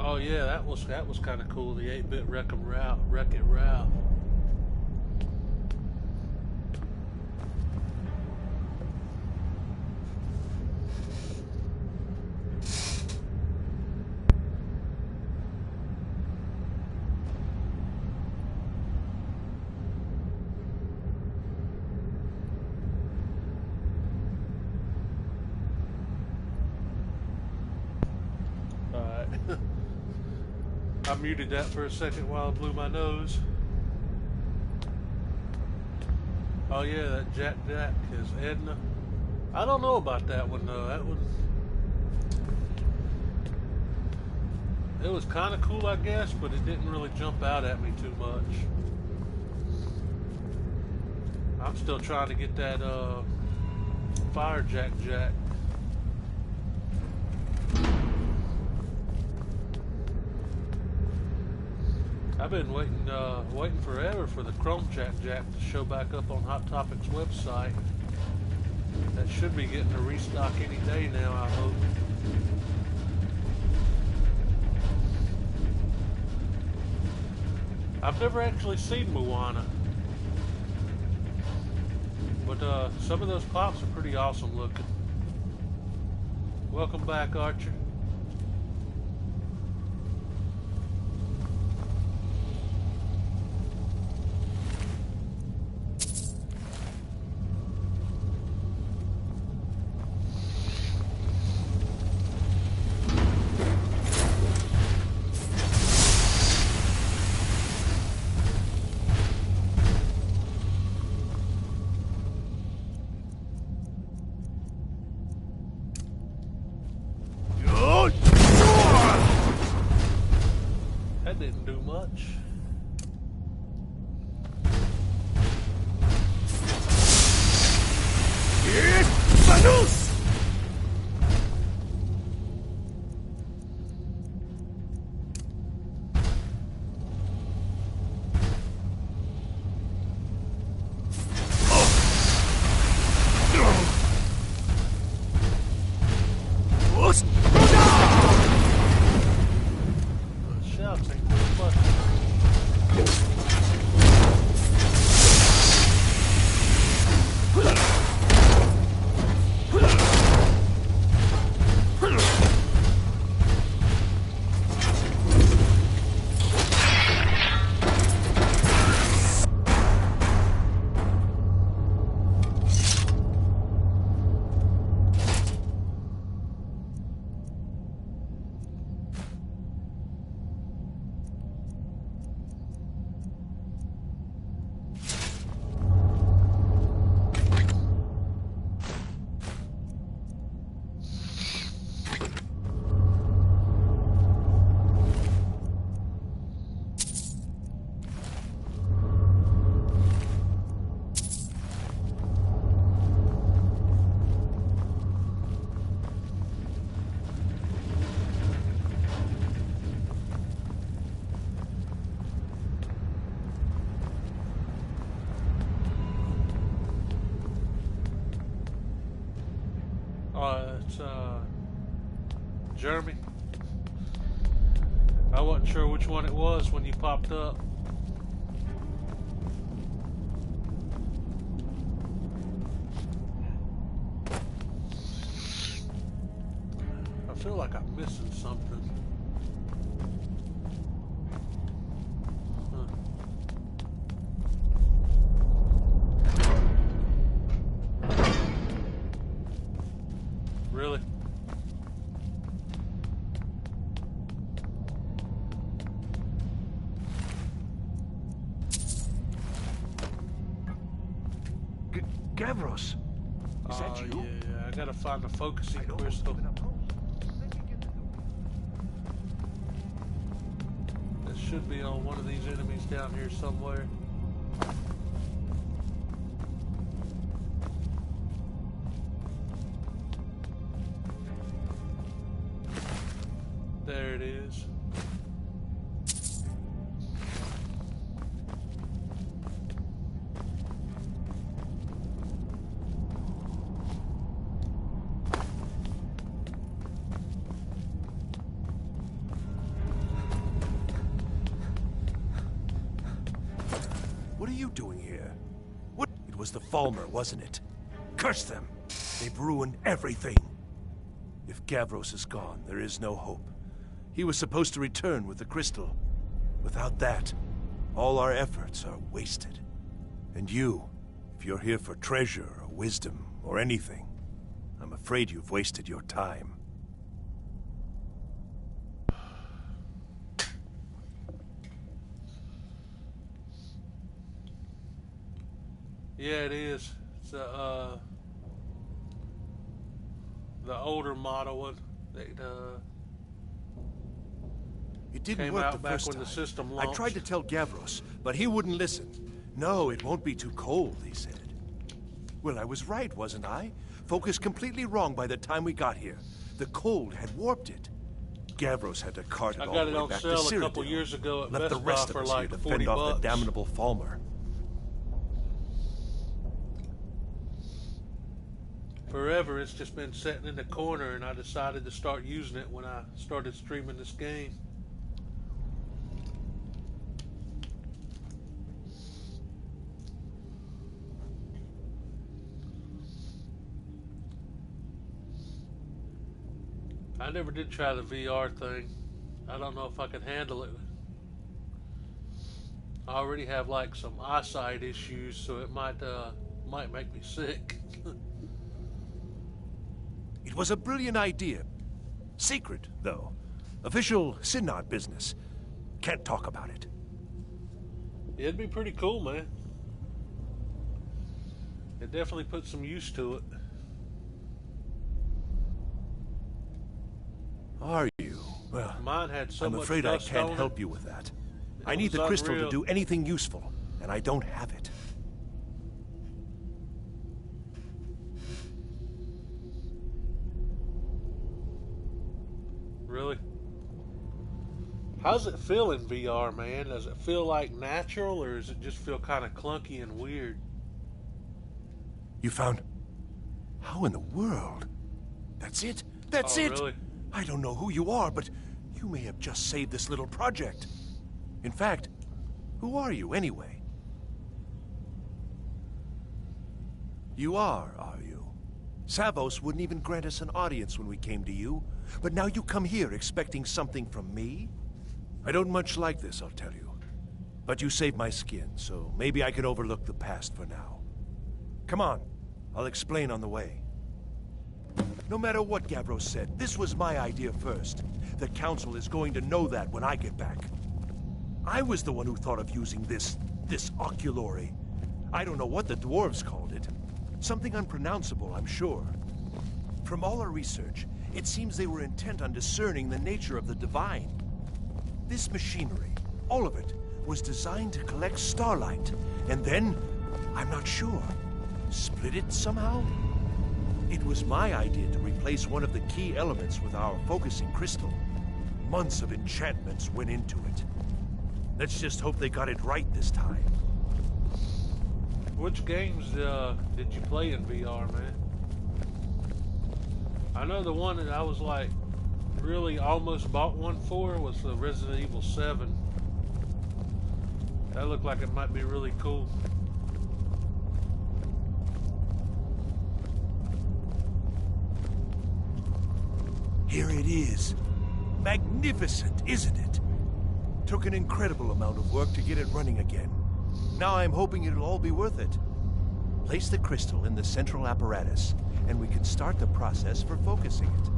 Oh yeah, that was kind of cool. The 8-bit Wreck-It Ralph. I muted that for a second while I blew my nose. Oh yeah, that Jack is Edna. I don't know about that one though. That one, it was kind of cool, I guess, but it didn't really jump out at me too much. I'm still trying to get that Fire Jack. I've been waiting forever for the Chrome Jack to show back up on Hot Topic's website. That should be getting a restock any day now, I hope. I've never actually seen Moana, but some of those pops are pretty awesome looking. Welcome back, Archer. That didn't do much. It's Jeremy. I wasn't sure which one it was when you popped up. I feel like I'm missing something. Really? Gavros, is that you? Yeah, I gotta find the focusing crystal. That should be on one of these enemies down here somewhere. There it is. What are you doing here? What? It was the Falmer, wasn't it? Curse them! They've ruined everything. If Gavros is gone, there is no hope. He was supposed to return with the crystal. Without that, all our efforts are wasted. And you, if you're here for treasure or wisdom or anything, I'm afraid you've wasted your time. Yeah, it is. It's the older model one that It didn't came work out the back first when time. the system I launched. tried to tell Gavros, but he wouldn't listen. No, it won't be too cold, he said. Well, I was right, wasn't I? Focus completely wrong by the time we got here. The cold had warped it. Gavros had to cart it I all got the it way on back to sale a Cyrodiil. couple years ago at Left the Best rest Buy of for us like here to 40 fend off the bucks. damnable Falmer. Forever, it's just been sitting in the corner, and I decided to start using it when I started streaming this game. I never did try the VR thing. I don't know if I could handle it. I already have like some eyesight issues, so it might make me sick. It was a brilliant idea. Secret, though. Official Synod business. Can't talk about it. It'd be pretty cool, man. It definitely put some use to it. Are you? Well, Mine had so I'm much afraid I dust can't on help it. you with that. It I need was the crystal to unreal. do anything useful, and I don't have it. Really? How's it feel in VR, man? Does it feel like natural, or does it just feel kind of clunky and weird? You found... How in the world? That's it? That's Oh, it? really? I don't know who you are, but you may have just saved this little project. In fact, who are you anyway? You are you? Savos wouldn't even grant us an audience when we came to you, but now you come here expecting something from me? I don't much like this, I'll tell you. But you saved my skin, so maybe I can overlook the past for now. Come on, I'll explain on the way. No matter what Gavros said, this was my idea first. The Council is going to know that when I get back. I was the one who thought of using this oculory. I don't know what the dwarves called it. Something unpronounceable, I'm sure. From all our research, it seems they were intent on discerning the nature of the divine. This machinery, all of it, was designed to collect starlight, and then, I'm not sure, split it somehow? It was my idea to replace one of the key elements with our focusing crystal. Months of enchantments went into it. Let's just hope they got it right this time. Which games did you play in VR, man? I know the one that I was like really almost bought one for was the Resident Evil 7. That looked like it might be really cool. Here it is. Magnificent, isn't it? Took an incredible amount of work to get it running again. Now I'm hoping it'll all be worth it. Place the crystal in the central apparatus, and we can start the process for focusing it.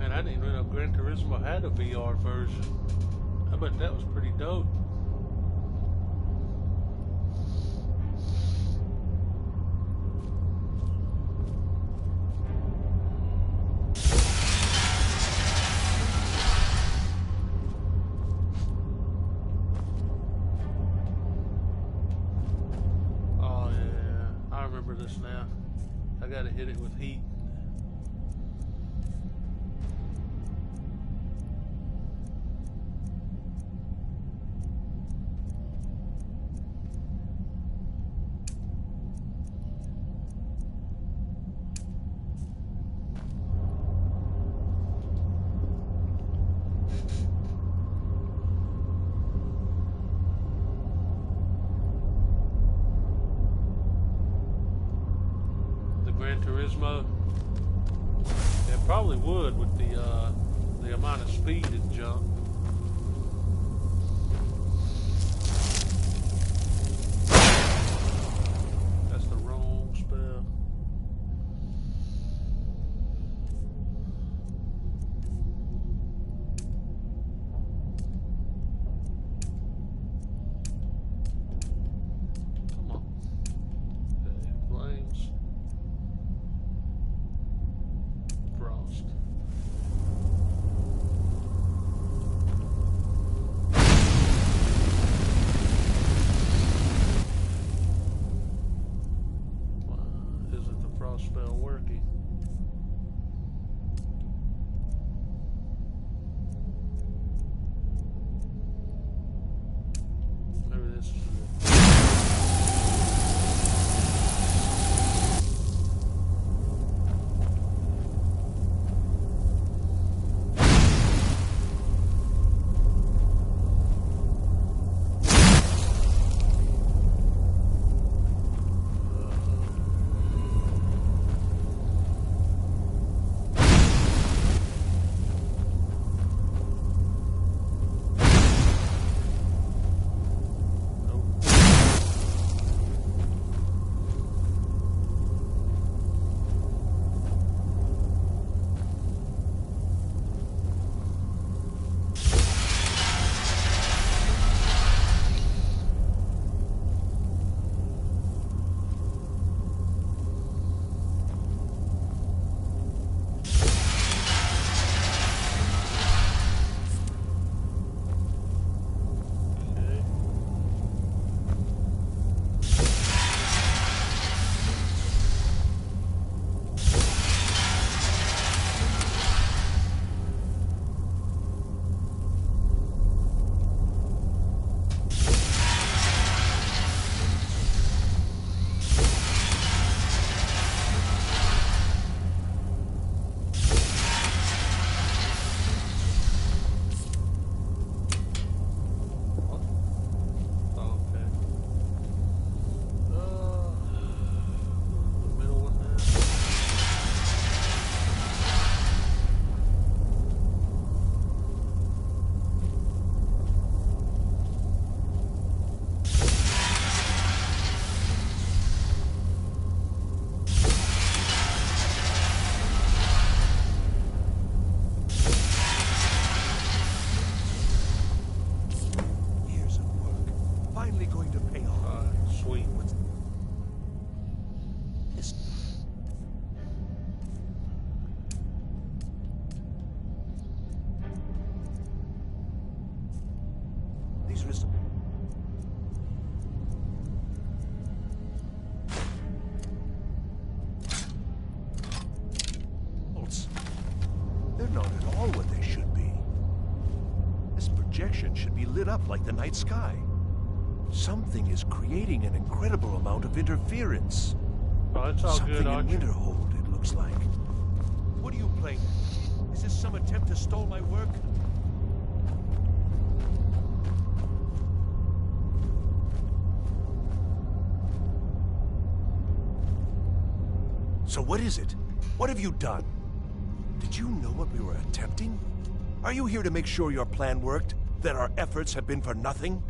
I didn't even know Gran Turismo had a VR version. I bet that was pretty dope. Oh yeah, I remember this now. I gotta hit it with heat. Gran Turismo. It probably would with the amount of speed it jumped. Now spell working. Maybe this is it. They're not at all what they should be. This projection should be lit up like the night sky. Something is creating an incredible amount of interference. Oh, it's all Something good, in Archer. Winterhold, it looks like. What are you playing? Is this some attempt to stall my work? So what is it? What have you done? Did you know what we were attempting? Are you here to make sure your plan worked? That our efforts have been for nothing?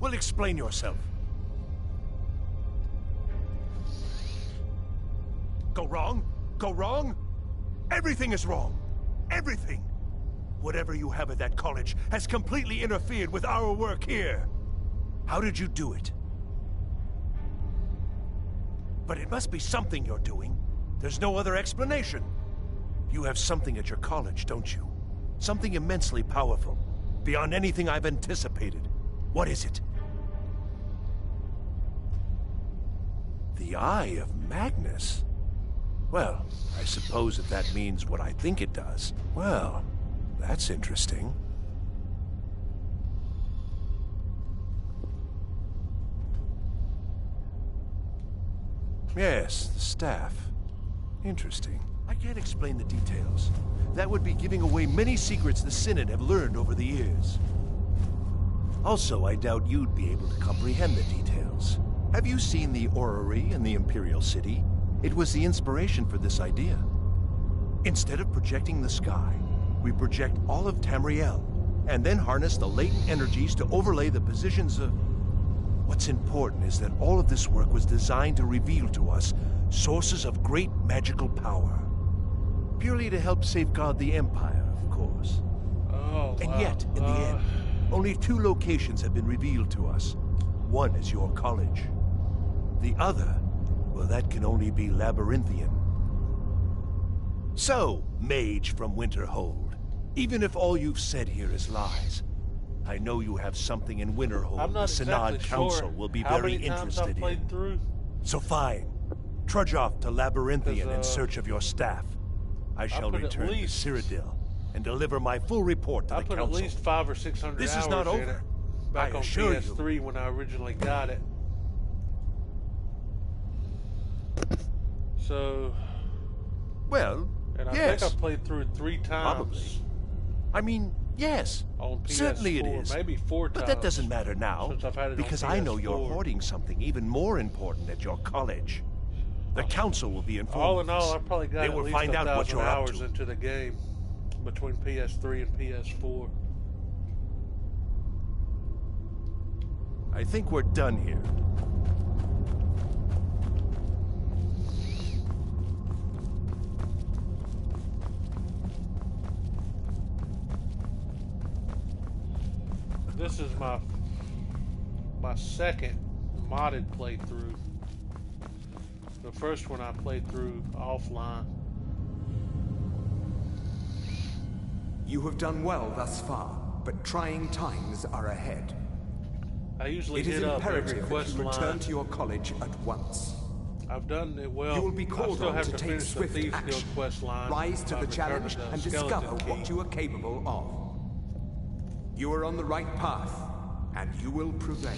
Well, explain yourself. Go wrong? Go wrong? Everything is wrong. Everything. Whatever you have at that college has completely interfered with our work here. How did you do it? But it must be something you're doing. There's no other explanation. You have something at your college, don't you? Something immensely powerful, beyond anything I've anticipated. What is it? The Eye of Magnus? Well, I suppose if that means what I think it does. Well, that's interesting. Yes, the staff. Interesting. I can't explain the details. That would be giving away many secrets the Synod have learned over the years. Also, I doubt you'd be able to comprehend the details. Have you seen the orrery in the Imperial City? It was the inspiration for this idea. Instead of projecting the sky, we project all of Tamriel, and then harness the latent energies to overlay the positions of... What's important is that all of this work was designed to reveal to us sources of great magical power. Purely to help safeguard the Empire, of course. Oh, and wow. yet, in the end, only 2 locations have been revealed to us. One is your college. The other, well, that can only be labyrinthian. So, mage from Winterhold, even if all you've said here is lies, I know you have something in Winterhold I'm the not Synod exactly Council sure will be how very many times I've interested played in. through. So fine. Trudge off to Labyrinthian in search of your staff. I shall put at return to least- Cyrodiil and deliver my full report to I the put council. at least 500 or 600 This hours is not in over. it back I on assure you. PS3 when I originally got it. So, Well, and I yes. think I played through it 3 times. Probably. I mean, yes. On PS4, Certainly it is. maybe 4 times. But that doesn't matter now, since I've had it because on I know you're PS4. hoarding something even more important at your college. The council will be informed. All in of all, this. I probably got They at will least find out what 1,000 you're up hours to. into the game between PS3 and PS4. I think we're done here. This is my second modded playthrough. The first one I played through offline. You have done well thus far, but trying times are ahead. I usually It is hit up every imperative that quest you return line. to your college at once. I've done it well. You will be I called still on have to to take finish the swift Thieves action. Guild quest line. Rise to by the returning challenge the and skeleton discover key. what you are capable of. You are on the right path, and you will prevail.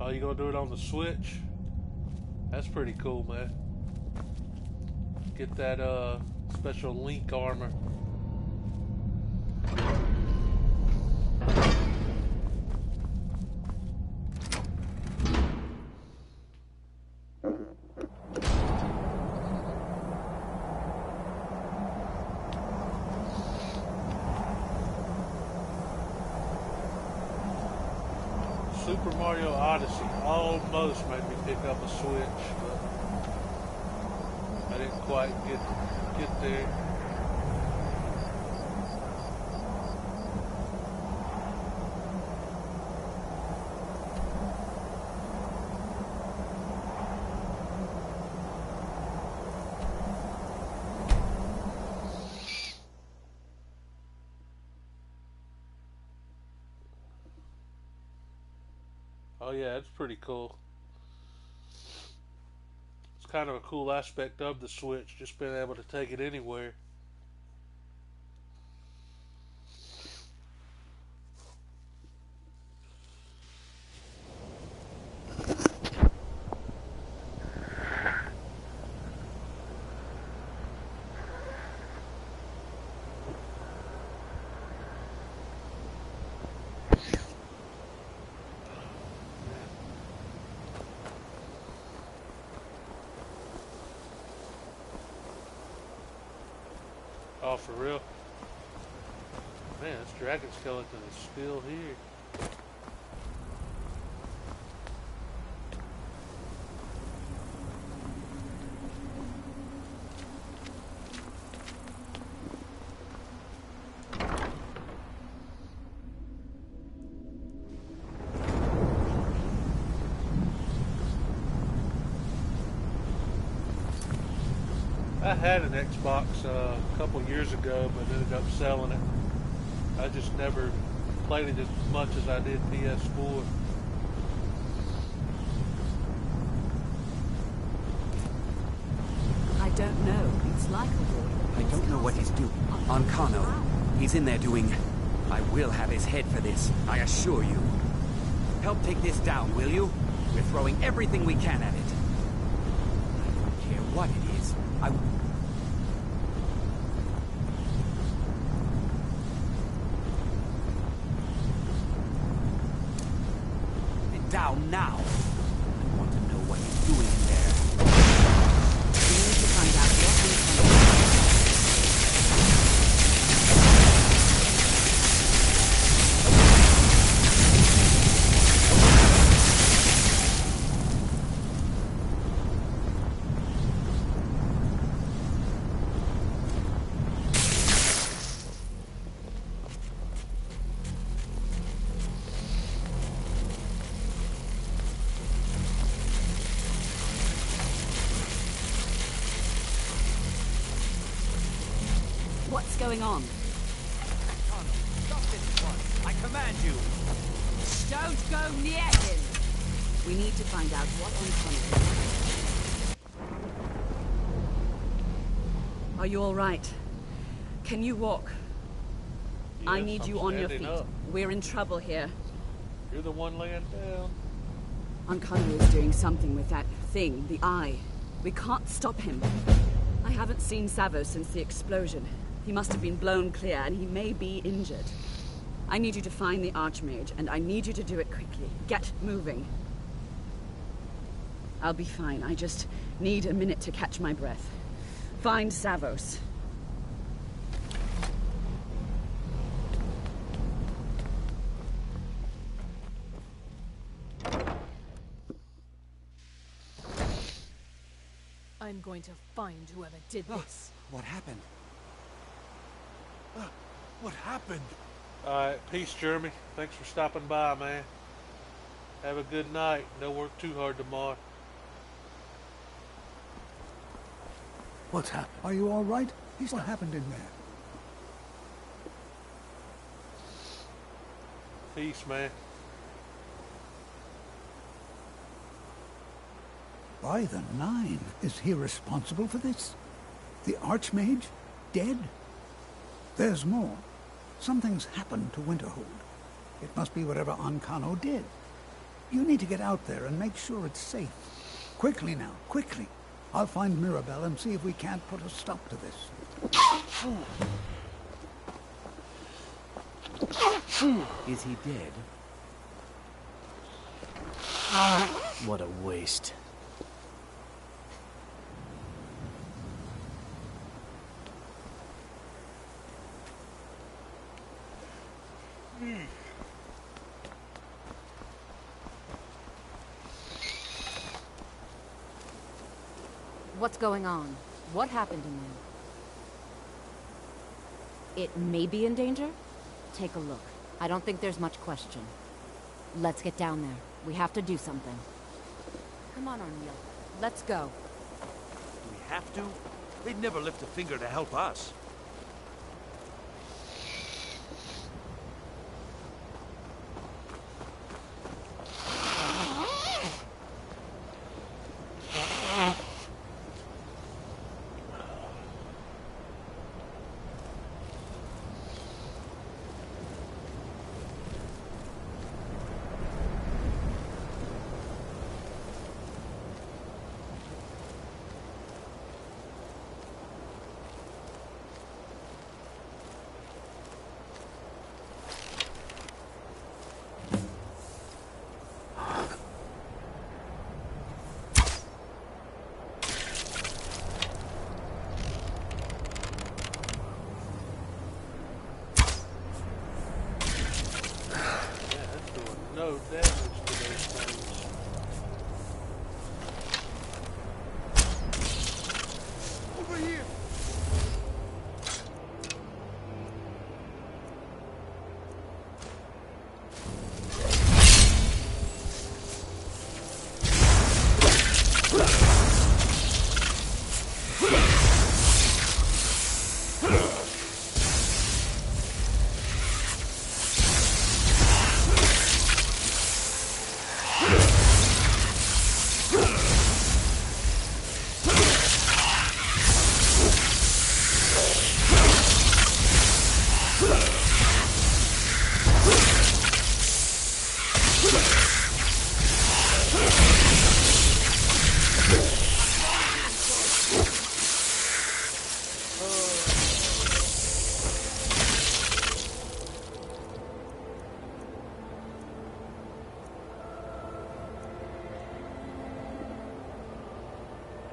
Oh, you gonna do it on the Switch? That's pretty cool, man. Get that special Link armor. Super Mario Odyssey almost made me pick up a Switch, but I didn't quite get there. Oh yeah, it's pretty cool. It's kind of a cool aspect of the Switch, just being able to take it anywhere. Oh, for real? Man, this dragon skeleton is still here. I had an Xbox a couple years ago, but ended up selling it. I just never played it as much as I did PS4. I don't know. It's like a war. I don't know what he's doing. On Kano. He's in there doing... I will have his head for this, I assure you. Help take this down, will you? We're throwing everything we can at it. I don't care what it is. Down now. I want to know what he's doing in there. We need to find out what What's going on? Kano, stop this at once. I command you. Don't go near him! We need to find out what Antonio. Are you all right? Can you walk? Yes, I need you on your feet. Up. We're in trouble here. You're the one laying down. Antonio is doing something with that thing, the eye. We can't stop him. I haven't seen Savo since the explosion. He must have been blown clear, and he may be injured. I need you to find the Archmage, and I need you to do it quickly. Get moving. I'll be fine. I just need a minute to catch my breath. Find Savos. I'm going to find whoever did this. What happened? What happened? Alright, peace, Jeremy. Thanks for stopping by, man. Have a good night. Don't work too hard tomorrow. What's happened? Are you all right? What happened in there? Peace, man. By the Nine, is he responsible for this? The Archmage? Dead? There's more. Something's happened to Winterhold. It must be whatever Ancano did. You need to get out there and make sure it's safe. Quickly now, quickly. I'll find Mirabelle and see if we can't put a stop to this. Is he dead? What a waste. What's going on? What happened in there? It may be in danger? Take a look. I don't think there's much question. Let's get down there. We have to do something. Come on, O'Neill. Let's go. Do we have to? They'd never lift a finger to help us. No damage to those things. Over here!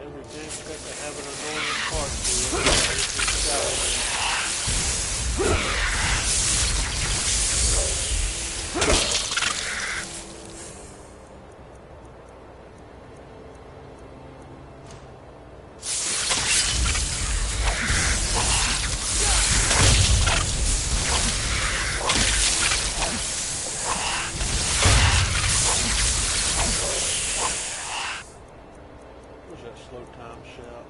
Every game's got to have an annoying part to it. This is Skyrim. Where's that slow time shout?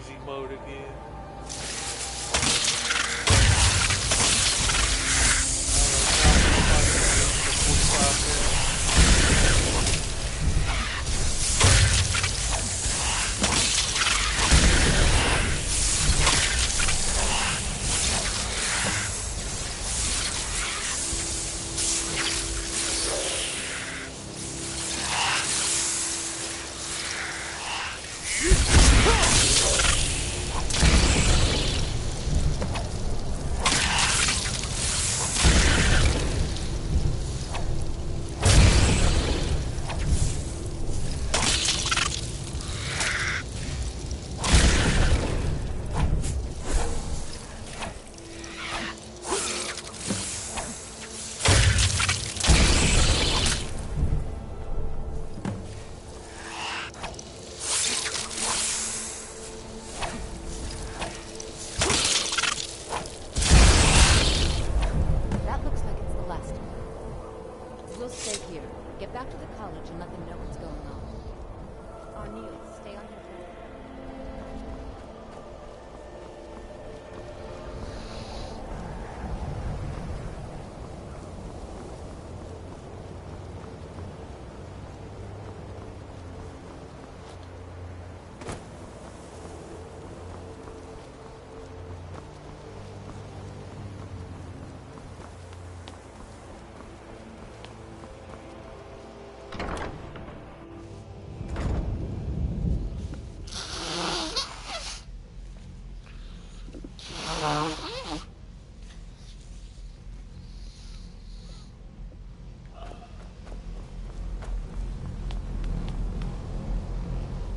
easy mode again.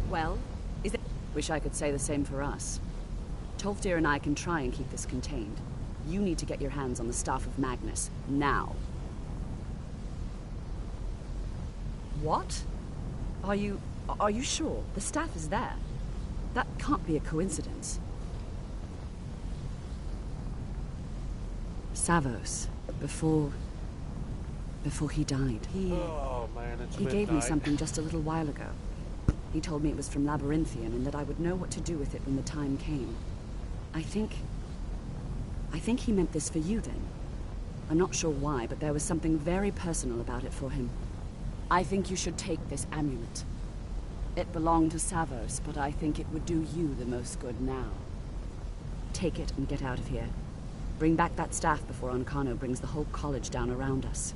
Well, is it? Wish I could say the same for us. Tolfdir and I can try and keep this contained. You need to get your hands on the Staff of Magnus, now. What? Are you sure? The staff is there. That can't be a coincidence. Savos, before he died, Oh man, it's he midnight. gave me something just a little while ago. He told me it was from Labyrinthian and that I would know what to do with it when the time came. I think he meant this for you then. I'm not sure why, but there was something very personal about it for him. I think you should take this amulet. It belonged to Savos, but I think it would do you the most good now. Take it and get out of here. Bring back that staff before Ancano brings the whole college down around us.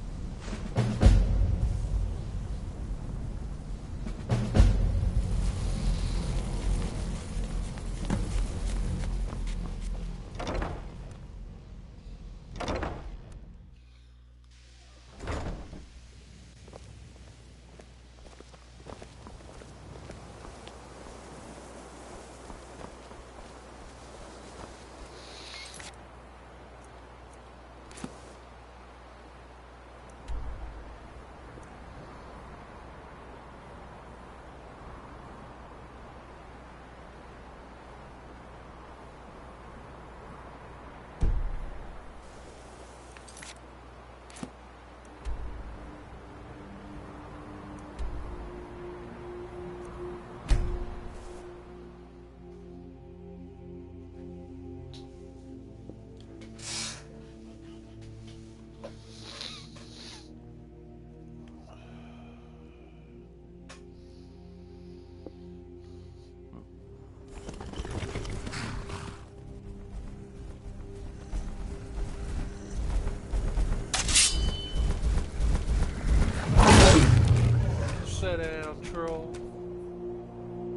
Sit down, troll.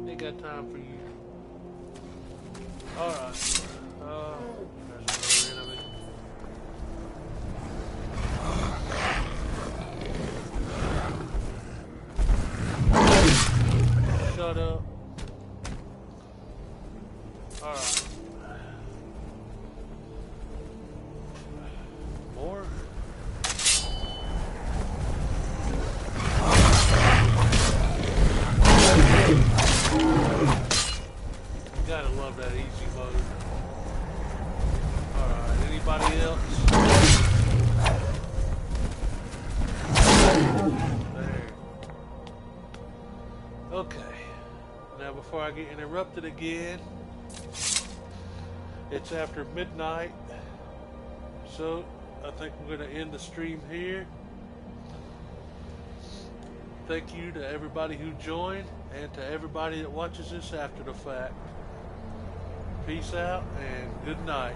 Ain't got time for you. Alright. There's another enemy. Shut up. Alright. More? Gotta love that easy mode. Alright, anybody else? There. Okay. Now before I get interrupted again, It's after midnight, so I think we're going to end the stream here. Thank you to everybody who joined and to everybody that watches this after the fact. Peace out and good night.